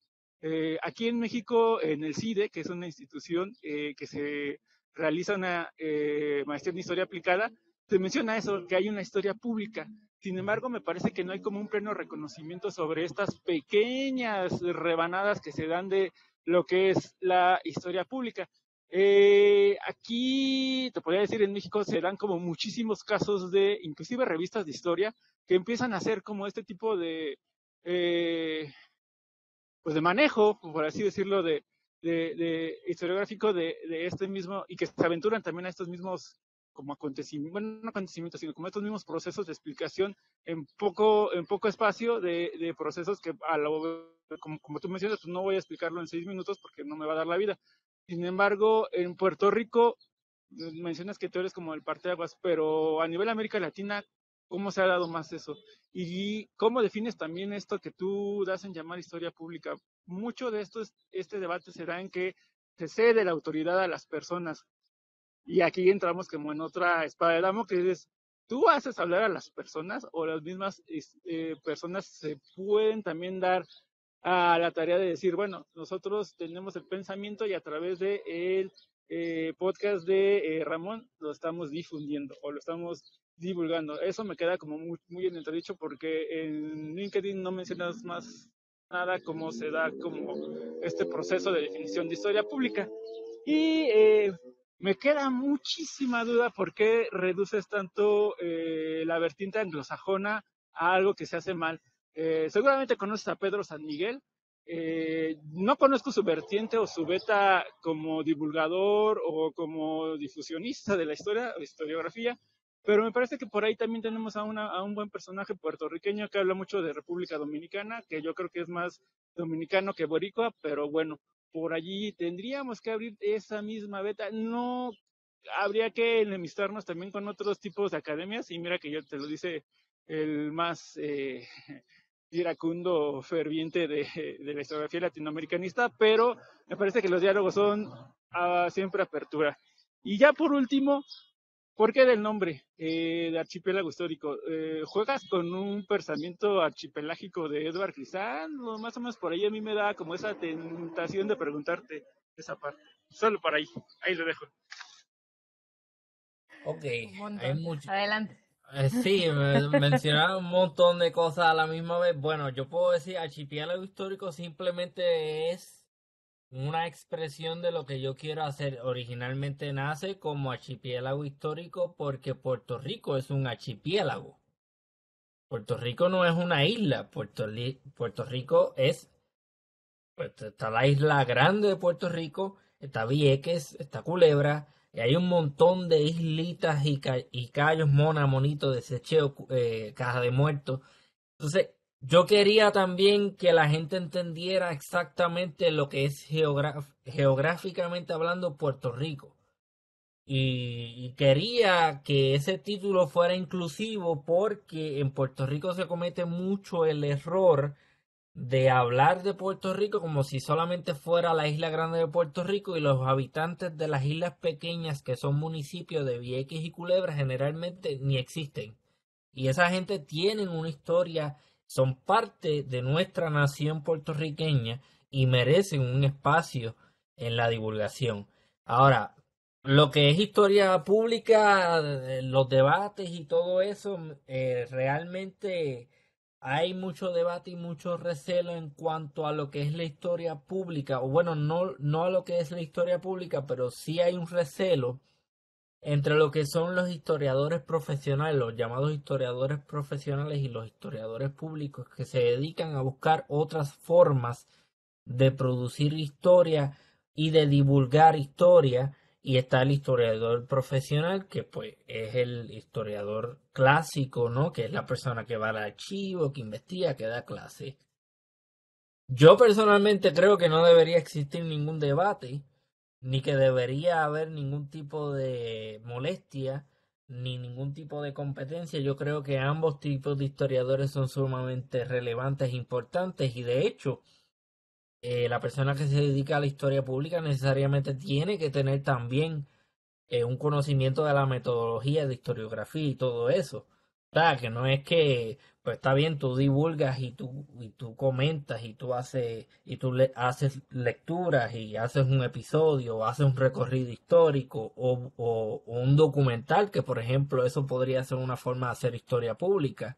Aquí en México, en el CIDE, que es una institución que se realiza una maestría en historia aplicada, se menciona eso, que hay una historia pública. Sin embargo, me parece que no hay como un pleno reconocimiento sobre estas pequeñas rebanadas que se dan de lo que es la historia pública. Aquí, te podría decir, en México se dan como muchísimos casos de, inclusive revistas de historia, que empiezan a hacer como este tipo de pues de manejo, por así decirlo, de historiográfico de este mismo, y que se aventuran también a estos mismos como acontecimientos, bueno, no acontecimientos, sino como estos mismos procesos de explicación en poco espacio de procesos que como tú mencionas, pues no voy a explicarlo en 6 minutos porque no me va a dar la vida. Sin embargo, en Puerto Rico, mencionas que tú eres como el parteaguas, pero a nivel América Latina, ¿cómo se ha dado más eso? ¿Y cómo defines también esto que tú das en llamar historia pública? Mucho de este debate se da en que se cede la autoridad a las personas. Y aquí entramos como en otra espada de Damocles, que es, ¿tú haces hablar a las personas o las mismas personas se pueden también dar a la tarea de decir, bueno, nosotros tenemos el pensamiento y a través de el podcast de Ramón lo estamos difundiendo o lo estamos divulgando? Eso me queda como muy en entredicho porque en LinkedIn no mencionas más nada cómo se da como este proceso de definición de historia pública. Y me queda muchísima duda por qué reduces tanto la vertiente anglosajona a algo que se hace mal. Seguramente conoces a Pedro San Miguel. No conozco su vertiente o su beta como divulgador o como difusionista de la historia o historiografía, pero me parece que por ahí también tenemos a un buen personaje puertorriqueño que habla mucho de República Dominicana, que yo creo que es más dominicano que boricua, pero bueno, por allí tendríamos que abrir esa misma beta. No habría que enemistarnos también con otros tipos de academias, y mira que yo te lo dice el más iracundo ferviente de la historiografía latinoamericanista, pero me parece que los diálogos son siempre apertura. Y ya por último, ¿por qué del nombre de archipiélago histórico? ¿Juegas con un pensamiento archipelágico de Edward Glissant? Más o menos por ahí a mí me da como esa tentación de preguntarte esa parte. Solo por ahí lo dejo. Ok, Un montón. hay mucho. Adelante. Sí, mencionaron un montón de cosas a la misma vez. Bueno, yo puedo decir archipiélago histórico simplemente es una expresión de lo que yo quiero hacer. Originalmente nace como archipiélago histórico porque Puerto Rico es un archipiélago. Puerto Rico no es una isla. Puerto Rico es, pues, está la isla grande de Puerto Rico, está Vieques, está Culebra, y hay un montón de islitas y cayos, mona, monito, desecheo, caja de muertos. Entonces, yo quería también que la gente entendiera exactamente lo que es geográficamente hablando Puerto Rico. Y quería que ese título fuera inclusivo porque en Puerto Rico se comete mucho el error de hablar de Puerto Rico como si solamente fuera la isla grande de Puerto Rico y los habitantes de las islas pequeñas que son municipios de Vieques y Culebra generalmente ni existen. Y esa gente tiene una historia, son parte de nuestra nación puertorriqueña y merecen un espacio en la divulgación. Ahora, lo que es historia pública, los debates y todo eso, realmente hay mucho debate y mucho recelo en cuanto a lo que es la historia pública, o bueno, no a lo que es la historia pública, pero sí hay un recelo entre lo que son los historiadores profesionales, los llamados historiadores profesionales y los historiadores públicos que se dedican a buscar otras formas de producir historia y de divulgar historia. Y está el historiador profesional, que pues es el historiador clásico, ¿no? Que es la persona que va al archivo, que investiga, que da clase. Yo personalmente creo que no debería existir ningún debate, ni que debería haber ningún tipo de molestia, ni ningún tipo de competencia. Yo creo que ambos tipos de historiadores son sumamente relevantes e importantes, y de hecho, la persona que se dedica a la historia pública necesariamente tiene que tener también un conocimiento de la metodología de historiografía y todo eso. O sea, que no es que, pues está bien, tú divulgas y tú comentas y tú haces lecturas y haces un episodio o haces un recorrido histórico o un documental, que por ejemplo eso podría ser una forma de hacer historia pública.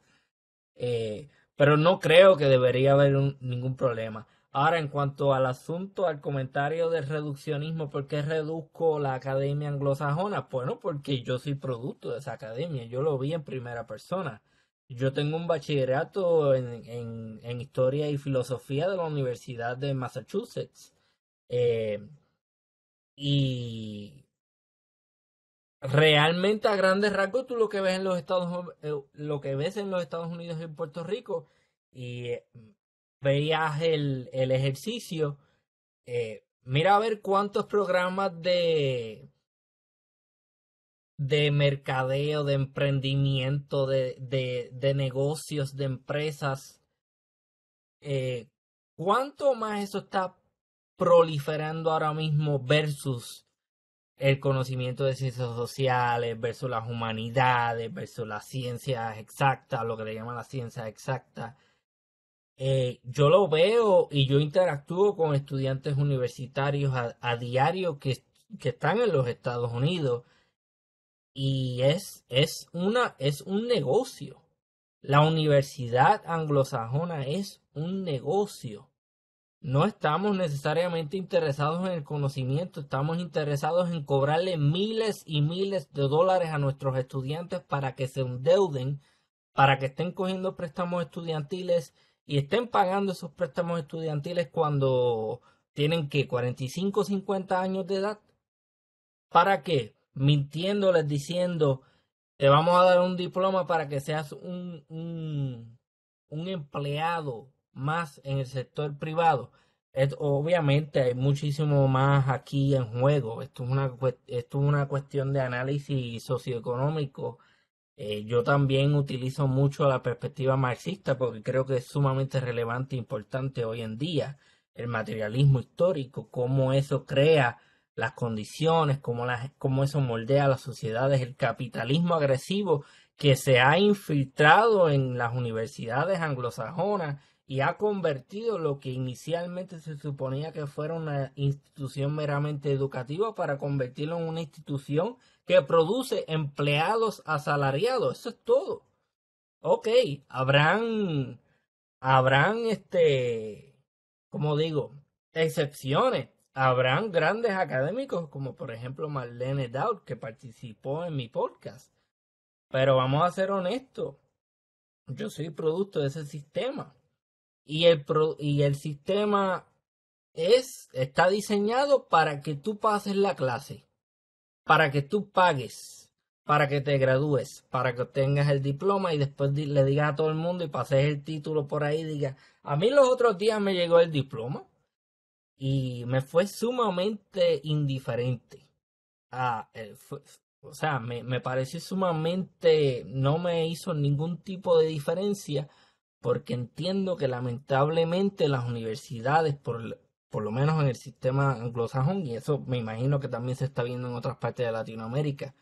Pero no creo que debería haber ningún problema. Ahora, en cuanto al asunto, al comentario del reduccionismo, ¿por qué reduzco la academia anglosajona? Bueno, porque yo soy producto de esa academia, yo lo vi en primera persona. Yo tengo un bachillerato en historia y filosofía de la Universidad de Massachusetts. Y realmente a grandes rasgos tú lo que ves en los lo que ves en los Estados Unidos y en Puerto Rico, y veías el ejercicio, mira a ver cuántos programas de mercadeo, de emprendimiento, de negocios, de empresas, cuánto más eso está proliferando ahora mismo versus el conocimiento de ciencias sociales, versus las humanidades, versus las ciencias exactas, lo que le llaman las ciencias exactas. Yo lo veo y yo interactúo con estudiantes universitarios a diario que están en los Estados Unidos, y es un negocio. La universidad anglosajona es un negocio. No estamos necesariamente interesados en el conocimiento, estamos interesados en cobrarle miles y miles de dólares a nuestros estudiantes para que se endeuden, para que estén cogiendo préstamos estudiantiles y estén pagando esos préstamos estudiantiles cuando tienen que 45 o 50 años de edad. ¿Para qué? Mintiéndoles, diciendo, te vamos a dar un diploma para que seas un empleado más en el sector privado. Obviamente hay muchísimo más aquí en juego. Esto es una cuestión de análisis socioeconómico. Yo también utilizo mucho la perspectiva marxista porque creo que es sumamente relevante e importante hoy en día el materialismo histórico, cómo eso crea las condiciones, cómo eso moldea las sociedades, el capitalismo agresivo que se ha infiltrado en las universidades anglosajonas y ha convertido lo que inicialmente se suponía que fuera una institución meramente educativa para convertirlo en una institución que produce empleados asalariados. Eso es todo. Ok, habrán, como digo, excepciones. Habrán grandes académicos como por ejemplo Marlene Daut, que participó en mi podcast. Pero vamos a ser honestos, yo soy producto de ese sistema. Y el sistema está diseñado para que tú pases la clase, para que tú pagues, para que te gradúes, para que obtengas el diploma y después le digas a todo el mundo y pases el título por ahí y digas, a mí los otros días me llegó el diploma y me fue sumamente indiferente. O sea, me pareció sumamente, no me hizo ningún tipo de diferencia porque entiendo que lamentablemente las universidades, por lo menos en el sistema anglosajón, y eso me imagino que también se está viendo en otras partes de Latinoamérica,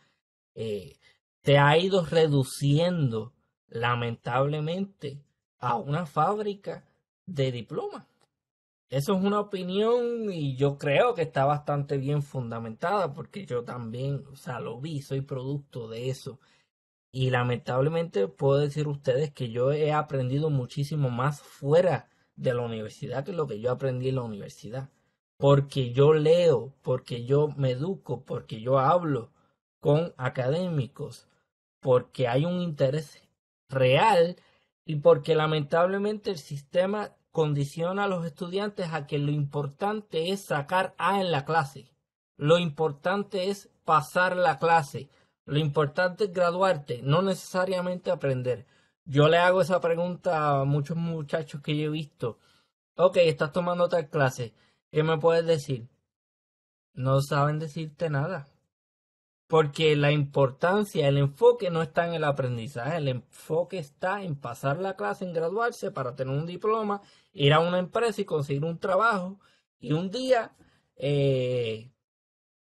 te ha ido reduciendo lamentablemente a una fábrica de diplomas. Eso es una opinión y yo creo que está bastante bien fundamentada porque yo también, o sea, lo vi, soy producto de eso. Y lamentablemente puedo decir a ustedes que yo he aprendido muchísimo más fuera de la universidad que lo que yo aprendí en la universidad. Porque yo leo, porque yo me educo, porque yo hablo con académicos, porque hay un interés real y porque lamentablemente el sistema condiciona a los estudiantes a que lo importante es sacar A en la clase. Lo importante es pasar la clase. Lo importante es graduarte, no necesariamente aprender. Yo le hago esa pregunta a muchos muchachos que yo he visto. Ok, estás tomando tal clase. ¿Qué me puedes decir? No saben decirte nada. Porque la importancia, el enfoque no está en el aprendizaje, el enfoque está en pasar la clase, en graduarse para tener un diploma, ir a una empresa y conseguir un trabajo y un día te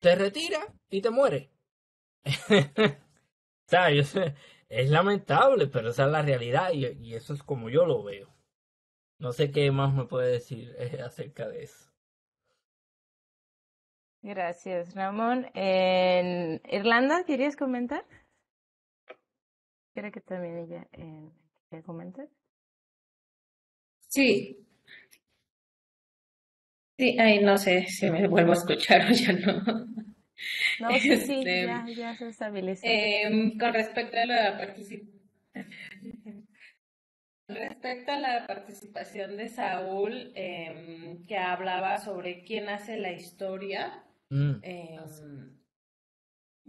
retira y te mueres. O sea, yo sé, es lamentable, pero esa es la realidad y eso es como yo lo veo. No sé qué más me puede decir acerca de eso. Gracias, Ramón. En Irlanda, ¿querías comentar? Creo que también ella quería comentar. Sí, sí, ay, no sé si me vuelvo a escuchar o ya no. No, sí, Este, ya se estabilizó. con respecto a la respecto a la participación de Saúl, que hablaba sobre quién hace la historia,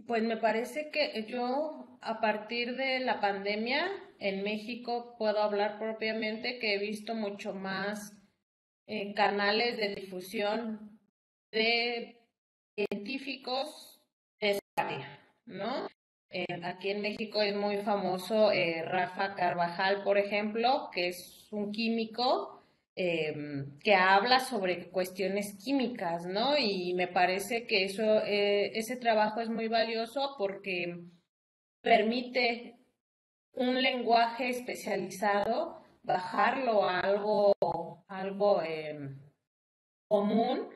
pues me parece que yo, a partir de la pandemia en México, puedo hablar propiamente que he visto mucho más canales de difusión de científicos de esa área, ¿no? Aquí en México es muy famoso Rafa Carvajal, por ejemplo, que es un químico que habla sobre cuestiones químicas, ¿no? Y me parece que ese trabajo es muy valioso porque permite un lenguaje especializado, bajarlo a algo común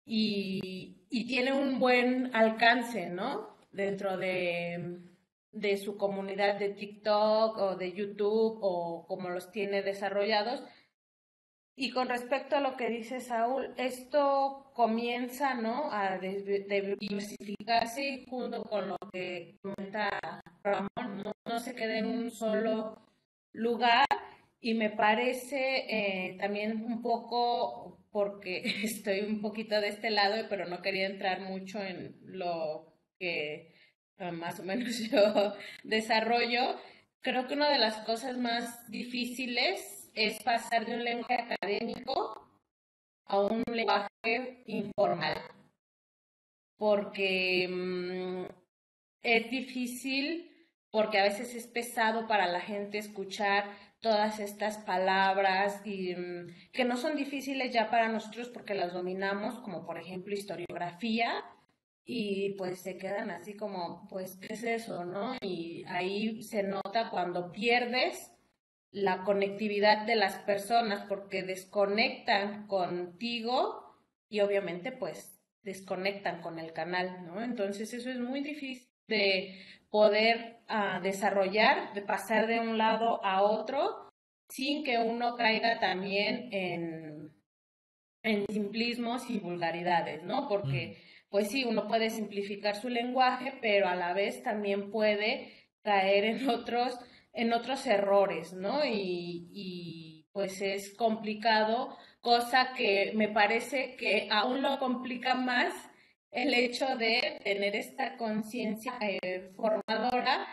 y tiene un buen alcance, ¿no? Dentro de su comunidad de TikTok o de YouTube o como los tiene desarrollados. Y con respecto a lo que dice Saúl, esto comienza, ¿no? A diversificarse junto con lo que comenta Ramón, no se quede en un solo lugar y me parece también un poco, porque estoy un poquito de este lado, pero no quería entrar mucho en lo que más o menos yo desarrollo, creo que una de las cosas más difíciles es pasar de un lenguaje académico a un lenguaje informal, porque es difícil, porque a veces es pesado para la gente escuchar todas estas palabras y que no son difíciles ya para nosotros porque las dominamos, como por ejemplo historiografía, y pues se quedan así como, pues, ¿qué es eso, no? Y ahí se nota cuando pierdes la conectividad de las personas porque desconectan contigo y obviamente pues desconectan con el canal, ¿no? Entonces eso es muy difícil de poder desarrollar, de pasar de un lado a otro sin que uno caiga también en simplismos y vulgaridades, ¿no? Porque pues sí, uno puede simplificar su lenguaje, pero a la vez también puede caer en otros errores, ¿no? Y pues es complicado, cosa que me parece que aún lo complica más el hecho de tener esta conciencia formadora,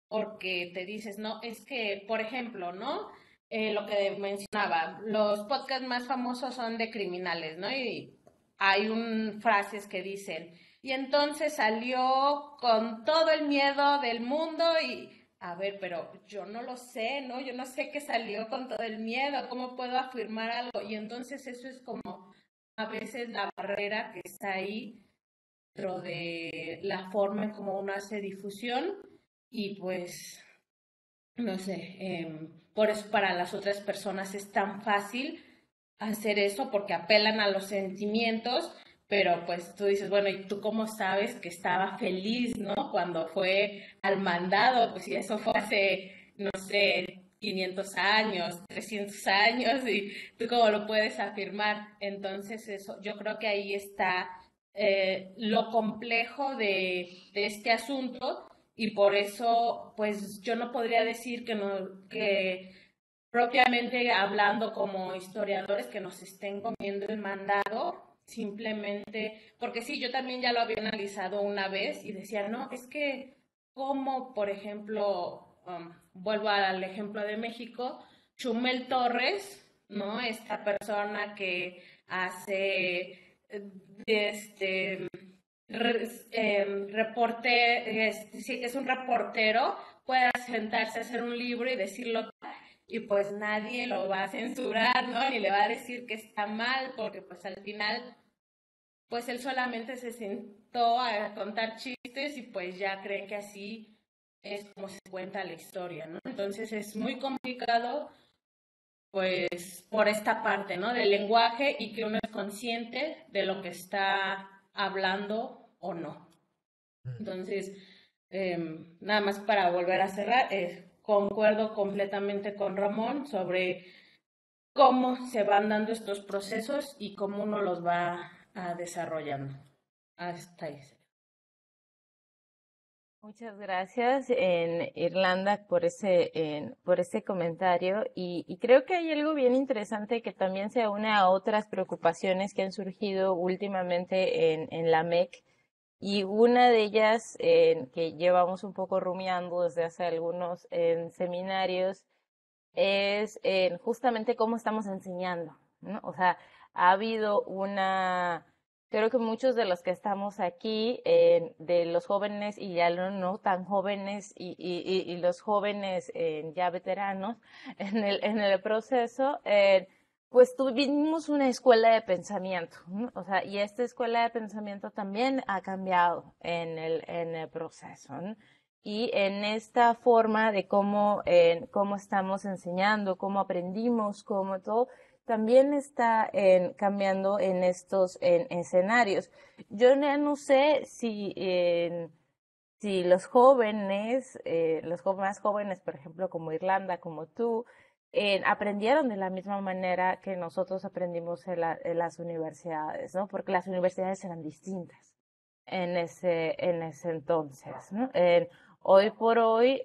porque te dices, no, es que, por ejemplo, ¿no? Lo que mencionaba, los podcasts más famosos son de criminales, ¿no? Y hay frases que dicen, y entonces salió con todo el miedo del mundo y, a ver, pero yo no lo sé, ¿no? Yo no sé que salió con todo el miedo, ¿cómo puedo afirmar algo? Y entonces eso es como a veces la barrera que está ahí dentro de la forma en cómo uno hace difusión y pues, no sé, por eso para las otras personas es tan fácil hacer eso porque apelan a los sentimientos, pero pues tú dices, bueno, ¿y tú cómo sabes que estaba feliz, ¿no? Cuando fue al mandado, pues si eso fue hace, no sé, 500 años, 300 años, y tú cómo lo puedes afirmar. Entonces eso, yo creo que ahí está lo complejo de este asunto y por eso, pues yo no podría decir que no, que propiamente hablando como historiadores que nos estén comiendo el mandado, simplemente, porque sí, yo también ya lo había analizado una vez y decía, no, es que como, por ejemplo, vuelvo al ejemplo de México, Chumel Torres, ¿no? Esta persona que hace este sí, es un reportero, puede sentarse a hacer un libro y decirlo y pues nadie lo va a censurar, ¿no? Ni le va a decir que está mal, porque pues al final, pues él solamente se sentó a contar chistes y pues ya creen que así es como se cuenta la historia, ¿no? Entonces es muy complicado, pues, por esta parte, ¿no? Del lenguaje y que uno es consciente de lo que está hablando o no. Entonces, nada más para volver a cerrar, concuerdo completamente con Ramón sobre cómo se van dando estos procesos y cómo uno los va desarrollando. Hasta ahí. Muchas gracias en Irlanda por ese comentario y creo que hay algo bien interesante que también se une a otras preocupaciones que han surgido últimamente en la MEC y una de ellas que llevamos un poco rumiando desde hace algunos seminarios es justamente cómo estamos enseñando, ¿no? O sea, ha habido creo que muchos de los que estamos aquí, de los jóvenes y ya no tan jóvenes y los jóvenes ya veteranos en el proceso, pues tuvimos una escuela de pensamiento, ¿no? O sea, y esta escuela de pensamiento también ha cambiado en el proceso, ¿no? Y en esta forma de cómo estamos enseñando, cómo aprendimos, cómo todo, también está cambiando en estos escenarios. Yo ya no sé si los más jóvenes, por ejemplo, como Irlanda, como tú, aprendieron de la misma manera que nosotros aprendimos en las universidades, ¿no? Porque las universidades eran distintas en ese entonces, ¿no? Hoy por hoy,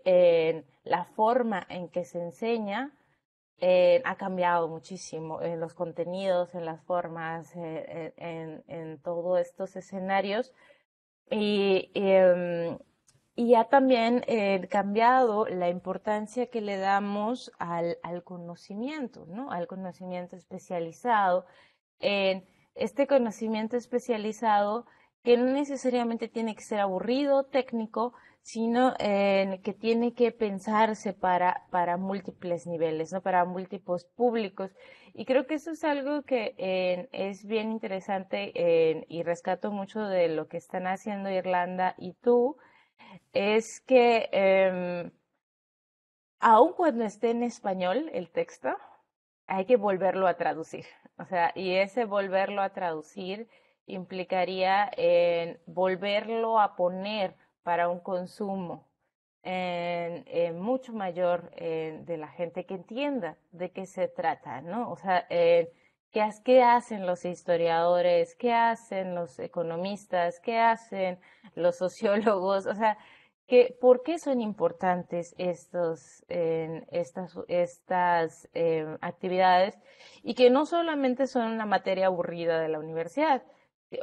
la forma en que se enseña ha cambiado muchísimo en los contenidos, en las formas, en todos estos escenarios y y ha también cambiado la importancia que le damos al conocimiento, ¿no? Al conocimiento especializado. Este conocimiento especializado que no necesariamente tiene que ser aburrido, técnico, sino que tiene que pensarse para múltiples niveles, ¿no? Para múltiples públicos. Y creo que eso es algo que es bien interesante y rescato mucho de lo que están haciendo Irlanda y tú, es que aun cuando esté en español el texto, hay que volverlo a traducir. O sea, y ese volverlo a traducir implicaría en volverlo a poner para un consumo mucho mayor de la gente que entienda de qué se trata, ¿no? O sea, ¿qué hacen los historiadores? ¿Qué hacen los economistas? ¿Qué hacen los sociólogos? O sea, ¿por qué son importantes estas actividades? Y que no solamente son una materia aburrida de la universidad,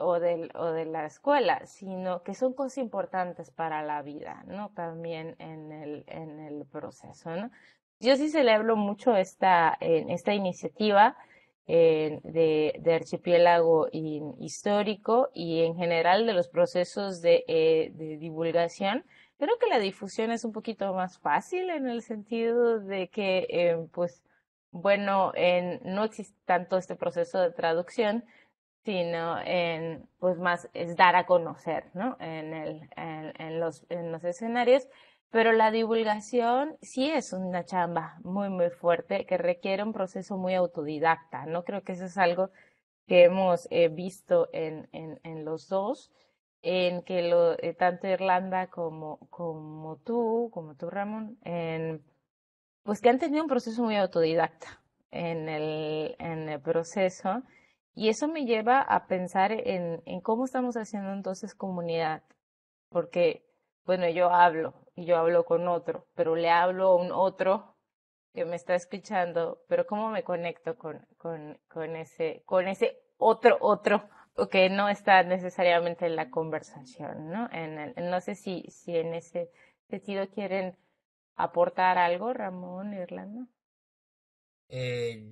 o de la escuela, sino que son cosas importantes para la vida, ¿no? También en el proceso, ¿no? Yo sí celebro mucho esta iniciativa de archipiélago histórico y en general de los procesos de divulgación. Creo que la difusión es un poquito más fácil en el sentido de que, pues, bueno, no existe tanto este proceso de traducción, sino pues más es dar a conocer, ¿no? En los escenarios, pero la divulgación sí es una chamba muy, muy fuerte que requiere un proceso muy autodidacta, ¿no? Creo que eso es algo que hemos visto en los dos, en que tanto Irlanda como tú, Ramón, pues que han tenido un proceso muy autodidacta en el proceso, y eso me lleva a pensar en cómo estamos haciendo entonces comunidad, porque, bueno, yo hablo y yo hablo con otro, pero le hablo a un otro que me está escuchando, pero cómo me conecto con ese otro que no está necesariamente en la conversación, ¿no? No sé si en ese sentido quieren aportar algo, Ramón, Irlanda.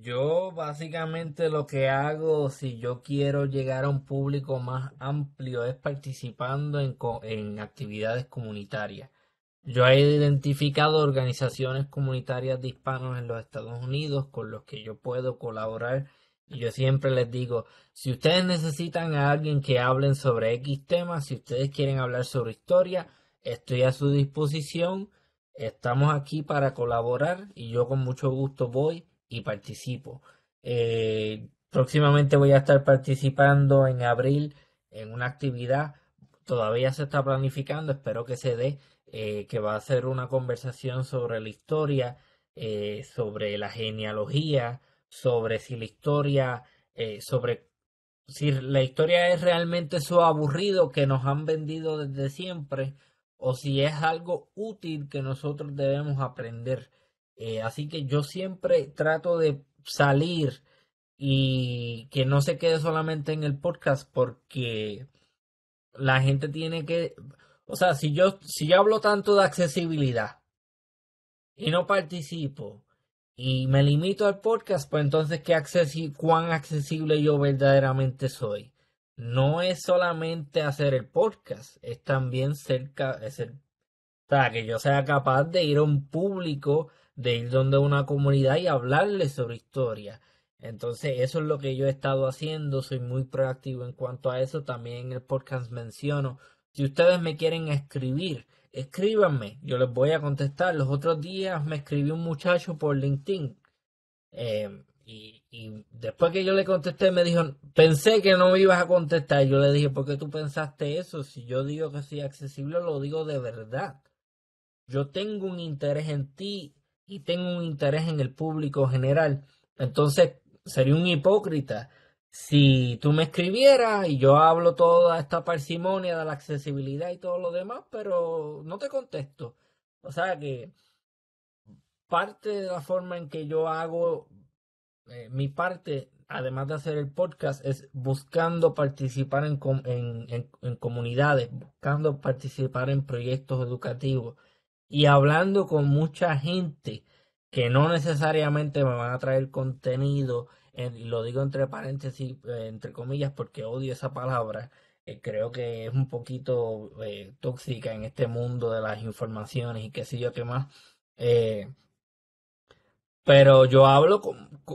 Yo básicamente lo que hago si yo quiero llegar a un público más amplio es participando en actividades comunitarias. Yo he identificado organizaciones comunitarias de hispanos en los Estados Unidos con los que yo puedo colaborar y yo siempre les digo, si ustedes necesitan a alguien que hablen sobre X temas, si ustedes quieren hablar sobre historia, estoy a su disposición, estamos aquí para colaborar y yo con mucho gusto voy y participo. Próximamente voy a estar participando en abril en una actividad, todavía se está planificando, espero que se dé, que va a ser una conversación sobre la historia, sobre la genealogía, sobre si la historia, sobre si la historia es realmente eso aburrido que nos han vendido desde siempre o si es algo útil que nosotros debemos aprender. Así que yo siempre trato de salir y que no se quede solamente en el podcast porque la gente tiene que, o sea, si yo hablo tanto de accesibilidad y no participo y me limito al podcast, pues entonces cuán accesible yo verdaderamente soy. No es solamente hacer el podcast, es también o sea, que yo sea capaz de ir a un público, de ir donde una comunidad y hablarles sobre historia. Entonces, eso es lo que yo he estado haciendo. Soy muy proactivo en cuanto a eso. También en el podcast menciono, si ustedes me quieren escribir, escríbanme. Yo les voy a contestar. Los otros días me escribió un muchacho por LinkedIn. Y después que yo le contesté, me dijo, pensé que no me ibas a contestar. Yo le dije, ¿por qué tú pensaste eso? Si yo digo que soy accesible, lo digo de verdad. Yo tengo un interés en ti y tengo un interés en el público general. Entonces, sería un hipócrita si tú me escribieras y yo hablo toda esta parsimonia de la accesibilidad y todo lo demás, pero no te contesto. O sea que parte de la forma en que yo hago mi parte, además de hacer el podcast, es buscando participar en comunidades, buscando participar en proyectos educativos y hablando con mucha gente que no necesariamente me van a traer contenido, y lo digo entre paréntesis, entre comillas, porque odio esa palabra. Creo que es un poquito tóxica en este mundo de las informaciones y qué sé yo qué más. Eh, pero yo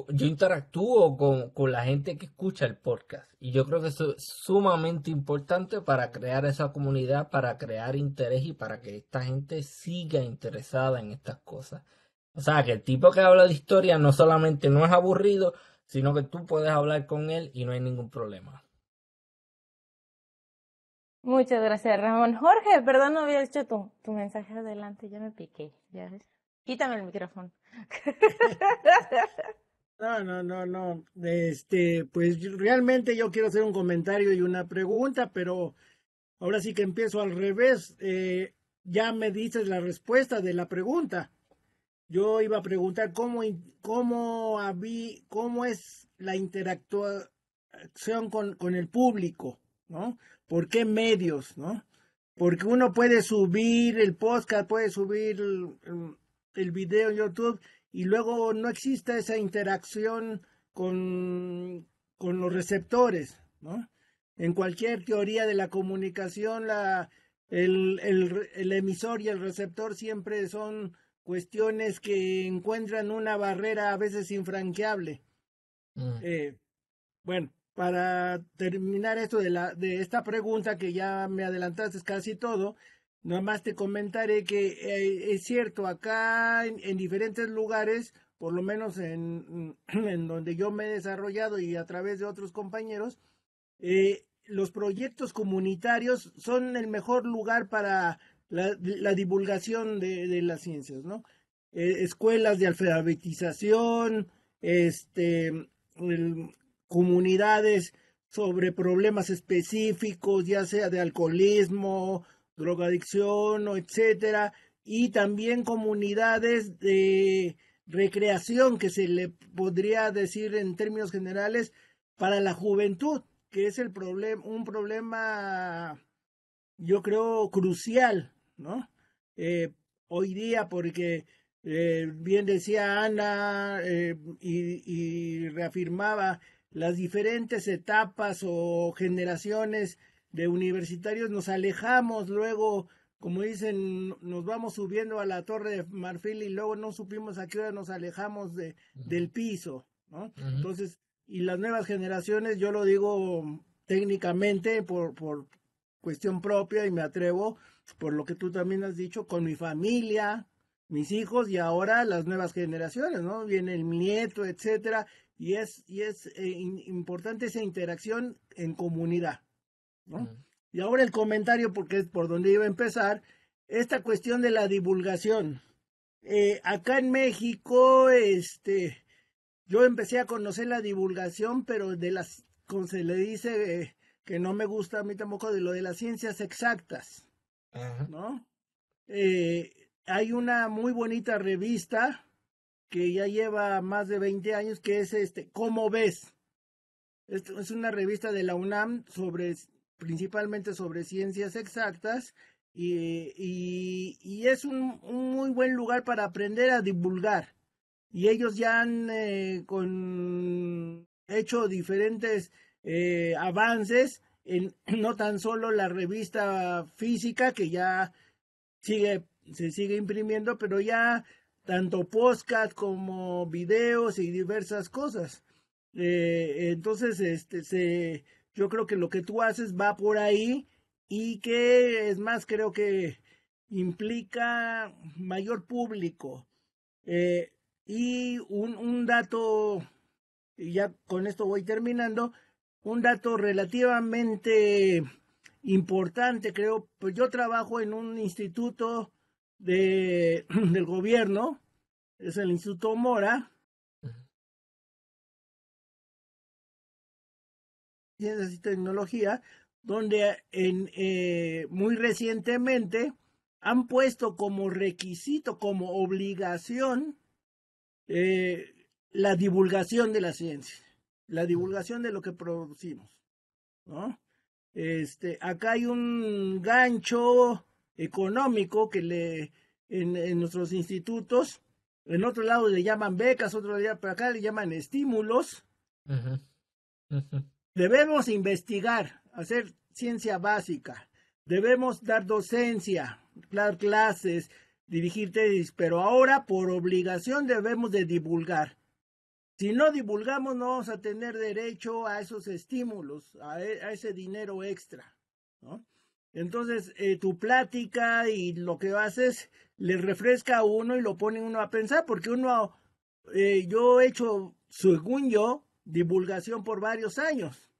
yo interactúo con la gente que escucha el podcast y yo creo que eso es sumamente importante para crear esa comunidad, para crear interés y para que esta gente siga interesada en estas cosas. O sea, que el tipo que habla de historia no solamente no es aburrido, sino que tú puedes hablar con él y no hay ningún problema. Muchas gracias, Ramón. Jorge, perdón, no había hecho tu mensaje adelante, ya me piqué, ya ves. Quítame el micrófono. No. Pues realmente yo quiero hacer un comentario y una pregunta, pero ahora sí que empiezo al revés. Ya me dices la respuesta de la pregunta. Yo iba a preguntar cómo es la interacción con el público. ¿no? ¿Por qué medios, no? Porque uno puede subir el podcast, puede subir el video en YouTube y luego no existe esa interacción con los receptores, ¿no? En cualquier teoría de la comunicación, el emisor y el receptor siempre son cuestiones que encuentran una barrera a veces infranqueable. Bueno, para terminar esto de esta pregunta, que ya me adelantaste casi todo, nomás te comentaré que es cierto, acá en diferentes lugares, por lo menos en donde yo me he desarrollado y a través de otros compañeros, los proyectos comunitarios son el mejor lugar para la divulgación de las ciencias, ¿no? Escuelas de alfabetización, comunidades sobre problemas específicos, ya sea de alcoholismo, drogadicción, etcétera, y también comunidades de recreación, que se le podría decir en términos generales para la juventud, que es un problema, yo creo, crucial, ¿no? Hoy día, porque bien decía Ana y reafirmaba las diferentes etapas o generaciones de universitarios, nos alejamos luego, como dicen, nos vamos subiendo a la Torre de Marfil y luego no supimos a qué hora nos alejamos del piso, ¿no? Entonces, y las nuevas generaciones, yo lo digo técnicamente por cuestión propia y me atrevo, por lo que tú también has dicho, con mi familia, mis hijos y ahora las nuevas generaciones, ¿no? Viene el nieto, etcétera, y es importante esa interacción en comunidad, ¿no? Y ahora el comentario, porque es por donde iba a empezar, esta cuestión de la divulgación. Acá en México, yo empecé a conocer la divulgación, pero como se le dice, que no me gusta a mí tampoco, de lo de las ciencias exactas, ¿no? Hay una muy bonita revista que ya lleva más de 20 años, que es ¿Cómo ves? Es una revista de la UNAM principalmente sobre ciencias exactas y es un muy buen lugar para aprender a divulgar. Y ellos ya han hecho diferentes avances no tan solo la revista física, que ya se sigue imprimiendo, pero ya tanto podcast como videos y diversas cosas. Entonces, yo creo que lo que tú haces va por ahí y que es más, creo que implica mayor público. Y un dato, y ya con esto voy terminando, un dato relativamente importante, creo, pues yo trabajo en un instituto del gobierno, es el Instituto Mora, Ciencias y Tecnología, donde muy recientemente han puesto como requisito, como obligación, la divulgación de la ciencia, la divulgación de lo que producimos, ¿no? Acá hay un gancho económico que en nuestros institutos, en otro lado le llaman becas, pero acá le llaman estímulos. Debemos investigar, hacer ciencia básica, debemos dar docencia, dar clases, dirigir tesis, pero ahora por obligación debemos de divulgar. Si no divulgamos, no vamos a tener derecho a esos estímulos, a ese dinero extra, ¿no? Entonces, tu plática y lo que haces le refresca a uno y lo pone uno a pensar, porque yo he hecho, según yo, divulgación por varios años,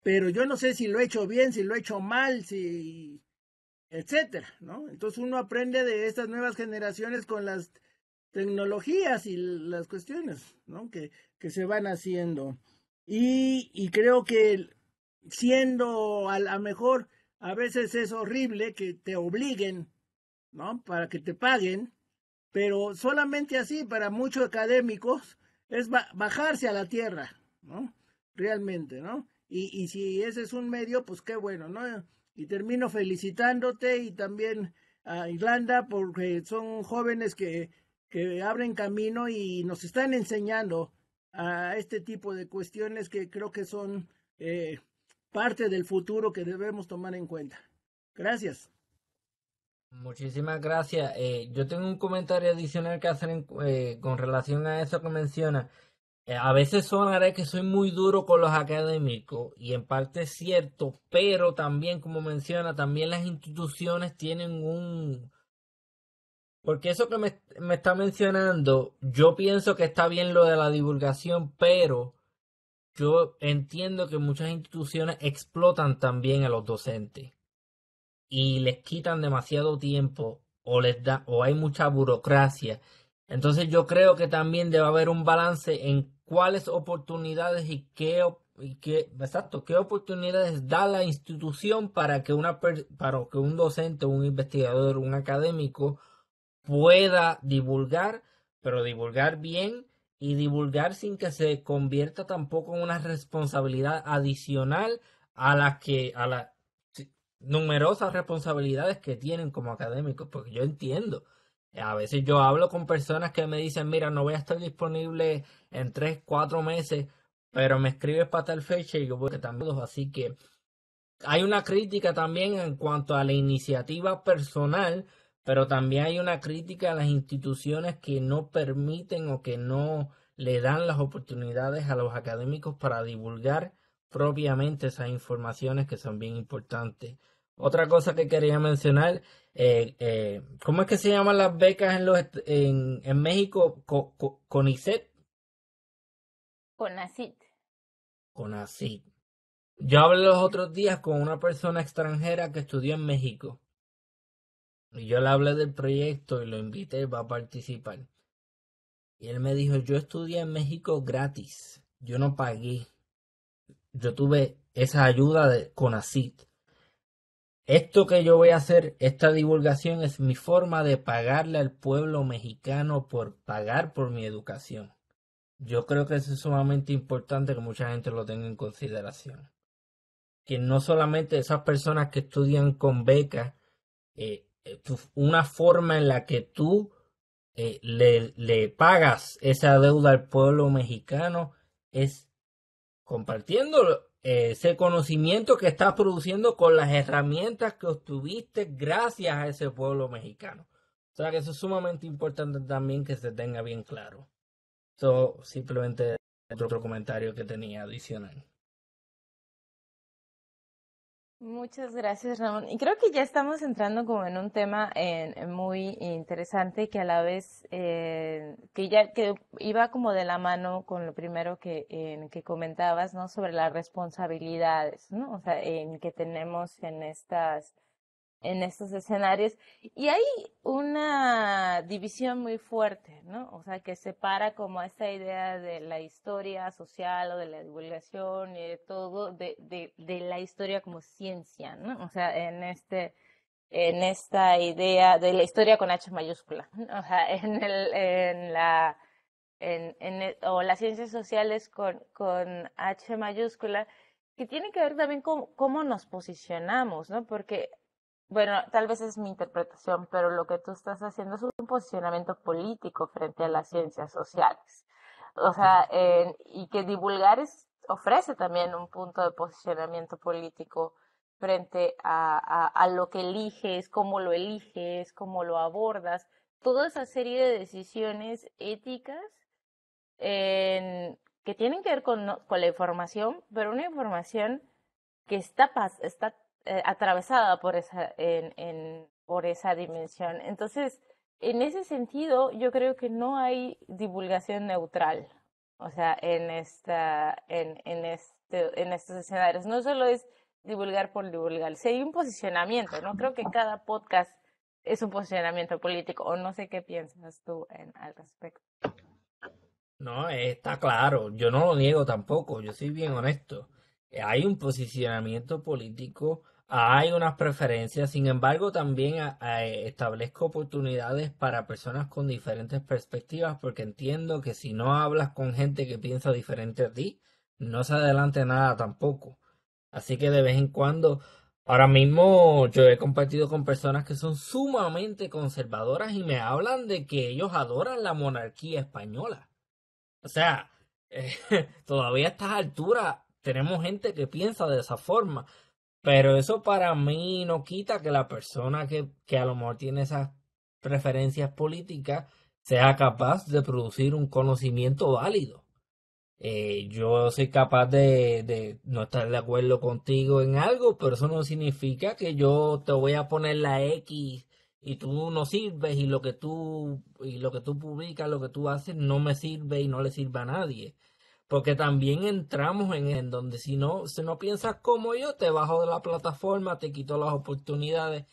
pero yo no sé si lo he hecho bien, si lo he hecho mal, etcétera, ¿no? Entonces uno aprende de estas nuevas generaciones con las tecnologías y las cuestiones, ¿no? que se van haciendo. Y creo que siendo a lo mejor, a veces es horrible que te obliguen, ¿no? Para que te paguen, pero solamente así, para muchos académicos, es bajarse a la tierra, ¿no? Realmente, ¿no? y si ese es un medio, pues qué bueno, ¿no? Y termino felicitándote y también a Irlanda porque son jóvenes que abren camino y nos están enseñando a este tipo de cuestiones que creo que son parte del futuro que debemos tomar en cuenta. Gracias. Muchísimas gracias. Yo tengo un comentario adicional que hacer con relación a eso que menciona. A veces sonará que soy muy duro con los académicos y en parte es cierto, pero también, como menciona, también las instituciones tienen Porque eso que me está mencionando, yo pienso que está bien lo de la divulgación, pero yo entiendo que muchas instituciones explotan también a los docentes y les quitan demasiado tiempo o hay mucha burocracia. Entonces yo creo que también debe haber un balance en cuáles oportunidades y qué oportunidades da la institución para que para que un docente, un investigador, un académico pueda divulgar, pero divulgar bien y divulgar sin que se convierta tampoco en una responsabilidad adicional a las numerosas responsabilidades que tienen como académicos, porque yo entiendo. A veces yo hablo con personas que me dicen, mira, no voy a estar disponible en 3, 4 meses, pero me escribes para tal fecha y yo voy a también. Así que hay una crítica también en cuanto a la iniciativa personal, pero también hay una crítica a las instituciones que no permiten o que no le dan las oportunidades a los académicos para divulgar propiamente esas informaciones que son bien importantes. Otra cosa que quería mencionar, ¿cómo es que se llaman las becas en México? CONICET. CONACYT. CONACYT. Yo hablé los otros días con una persona extranjera que estudió en México. Y yo le hablé del proyecto y lo invité, va a participar. Y él me dijo, yo estudié en México gratis. Yo no pagué. Yo tuve esa ayuda de CONACYT. Esto que yo voy a hacer, esta divulgación, es mi forma de pagarle al pueblo mexicano por pagar por mi educación. Yo creo que eso es sumamente importante que mucha gente lo tenga en consideración. Que no solamente esas personas que estudian con becas, una forma en la que tú le pagas esa deuda al pueblo mexicano es compartiendo ese conocimiento que estás produciendo con las herramientas que obtuviste gracias a ese pueblo mexicano. O sea que eso es sumamente importante también que se tenga bien claro. Eso simplemente otro comentario que tenía adicional. Muchas gracias, Ramón. Y creo que ya estamos entrando como en un tema muy interesante que a la vez que iba como de la mano con lo primero que comentabas, ¿no? Sobre las responsabilidades, ¿no? O sea, que tenemos en estos escenarios. Y hay una división muy fuerte, ¿no? O sea, que separa como esta idea de la historia social o de la divulgación y de todo, de la historia como ciencia, ¿no? O sea, en esta idea de la historia con H mayúscula, ¿no? O sea, o las ciencias sociales con H mayúscula, que tiene que ver también con cómo nos posicionamos, ¿no? Porque bueno, tal vez es mi interpretación, pero lo que tú estás haciendo es un posicionamiento político frente a las ciencias sociales. O sea, y que divulgar ofrece también un punto de posicionamiento político frente a lo que eliges, cómo lo abordas, toda esa serie de decisiones éticas que tienen que ver con la información, pero una información que está atravesada por por esa dimensión. Entonces, en ese sentido, yo creo que no hay divulgación neutral. O sea, en estos escenarios. No solo es divulgar por divulgar. Si hay un posicionamiento, ¿no? Creo que cada podcast es un posicionamiento político. O no sé qué piensas tú al respecto. No, está claro, yo no lo niego tampoco, yo soy bien honesto. Hay un posicionamiento político, hay unas preferencias, sin embargo también establezco oportunidades para personas con diferentes perspectivas porque entiendo que si no hablas con gente que piensa diferente a ti, no se adelante nada tampoco. Así que de vez en cuando, ahora mismo yo he compartido con personas que son sumamente conservadoras y me hablan de que ellos adoran la monarquía española. O sea, eh, todavía a estas alturas tenemos gente que piensa de esa forma, pero eso para mí no quita que la persona que a lo mejor tiene esas preferencias políticas sea capaz de producir un conocimiento válido. Yo soy capaz de no estar de acuerdo contigo en algo, pero eso no significa que yo te voy a poner la X y tú no sirves y lo que tú publicas, lo que tú haces no me sirve y no le sirve a nadie. Porque también entramos en donde si no piensas como yo, te bajo de la plataforma, te quito las oportunidades.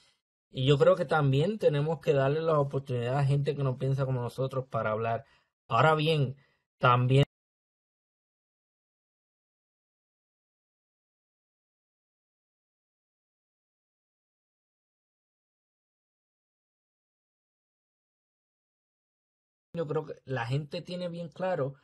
Y yo creo que también tenemos que darle las oportunidades a gente que no piensa como nosotros para hablar. Ahora bien, también yo creo que la gente tiene bien claro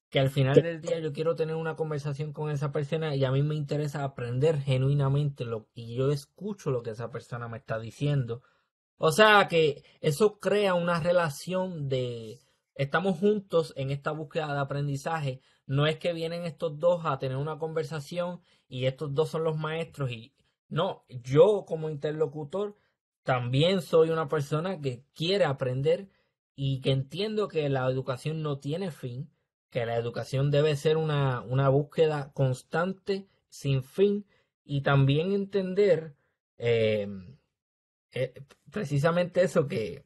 que al final del día yo quiero tener una conversación con esa persona y a mí me interesa aprender genuinamente y yo escucho lo que esa persona me está diciendo. O sea que eso crea una relación de estamos juntos en esta búsqueda de aprendizaje. No es que vienen estos dos a tener una conversación y estos dos son los maestros y no, yo como interlocutor también soy una persona que quiere aprender y que entiendo que la educación no tiene fin, que la educación debe ser una búsqueda constante, sin fin, y también entender eh, eh, precisamente eso que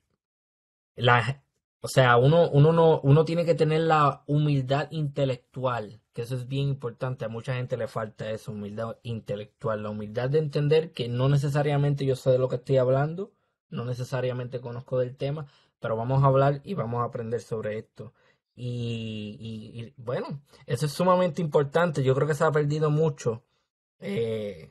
la, o sea, uno tiene que tener la humildad intelectual, que eso es bien importante, a mucha gente le falta eso, humildad intelectual, la humildad de entender que no necesariamente yo sé de lo que estoy hablando, no necesariamente conozco del tema, pero vamos a hablar y vamos a aprender sobre esto. Bueno, eso es sumamente importante, yo creo que se ha perdido mucho. eh,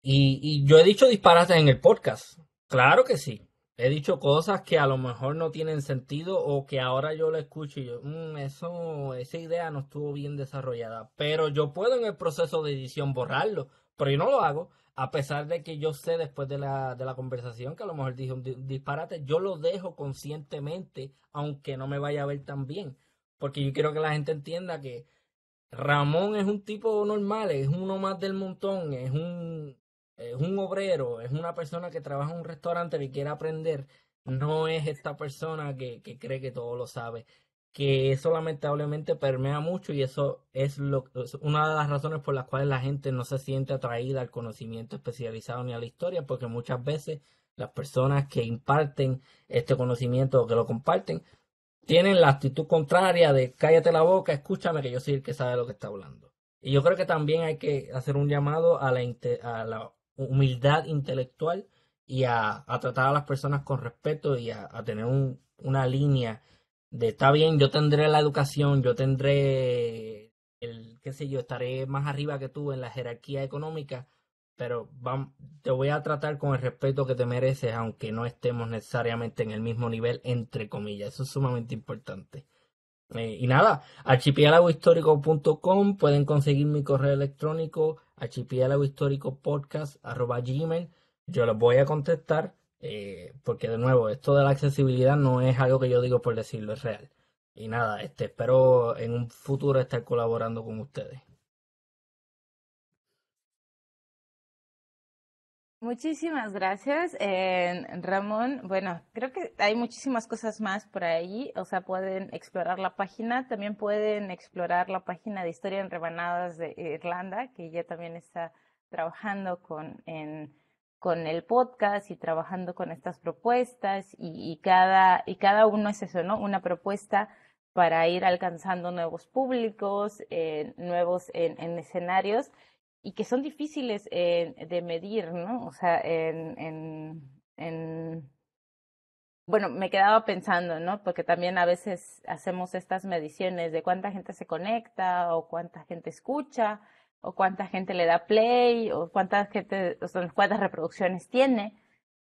y yo he dicho disparates en el podcast. Claro que sí. He dicho cosas que a lo mejor no tienen sentido o que ahora yo lo escucho y yo, esa idea no estuvo bien desarrollada. Pero yo puedo en el proceso de edición borrarlo, pero yo no lo hago. A pesar de que yo sé después de de la conversación que a lo mejor dije un disparate, yo lo dejo conscientemente, aunque no me vaya a ver tan bien. Porque yo quiero que la gente entienda que Ramón es un tipo normal, es uno más del montón, es un obrero, es una persona que trabaja en un restaurante que quiere aprender, no es esta persona que cree que todo lo sabe, que eso lamentablemente permea mucho y eso es una de las razones por las cuales la gente no se siente atraída al conocimiento especializado ni a la historia, porque muchas veces las personas que imparten este conocimiento o que lo comparten tienen la actitud contraria de cállate la boca, escúchame que yo soy el que sabe lo que está hablando. Y yo creo que también hay que hacer un llamado a a la humildad intelectual y a tratar a las personas con respeto y a tener una línea de está bien, yo tendré la educación, yo tendré qué sé yo, estaré más arriba que tú en la jerarquía económica, pero te voy a tratar con el respeto que te mereces, aunque no estemos necesariamente en el mismo nivel, entre comillas. Eso es sumamente importante. Y nada, archipiélagohistórico.com, pueden conseguir mi correo electrónico, archipiélagohistoricopodcast@gmail. Yo les voy a contestar, porque de nuevo, esto de la accesibilidad no es algo que yo digo por decirlo, es real. Y nada, espero en un futuro estar colaborando con ustedes. Muchísimas gracias, Ramón. Bueno, creo que hay muchísimas cosas más por ahí. O sea, pueden explorar la página. También pueden explorar la página de Historia en Rebanadas de Irlanda, que ya también está trabajando con el podcast y trabajando con estas propuestas. Y cada uno es eso, ¿no? Una propuesta para ir alcanzando nuevos públicos, nuevos en escenarios y que son difíciles de medir, ¿no? O sea, bueno, me quedaba pensando, ¿no? Porque también a veces hacemos estas mediciones de cuánta gente se conecta o cuánta gente escucha o cuánta gente le da play o cuánta gente, o sea, cuántas reproducciones tiene.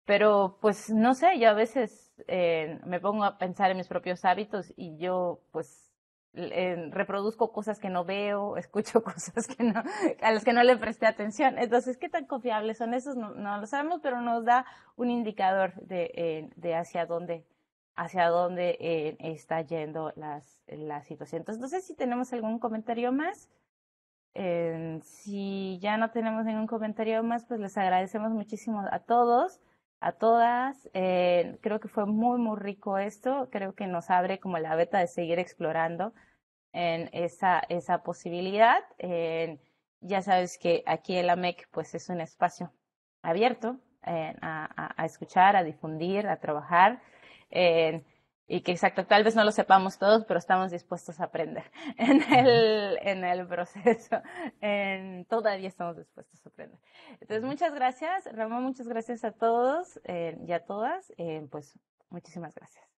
Pero pues no sé, yo a veces me pongo a pensar en mis propios hábitos y yo pues reproduzco cosas que no veo, escucho cosas que no, a las que no le presté atención. Entonces, ¿qué tan confiables son esos? No lo sabemos, pero nos da un indicador de hacia dónde está yendo la situación. Entonces, no sé si tenemos algún comentario más. Si ya no tenemos ningún comentario más, pues les agradecemos muchísimo a todos, a todas. Creo que fue muy, muy rico esto. Creo que nos abre como la veta de seguir explorando en esa posibilidad. Ya sabes que aquí el AMEC pues es un espacio abierto a escuchar, a difundir, a trabajar. Y que exacto, tal vez no lo sepamos todos, pero estamos dispuestos a aprender en el proceso. Todavía estamos dispuestos a aprender. Entonces, muchas gracias, Ramón, muchas gracias a todos y a todas. Pues, muchísimas gracias.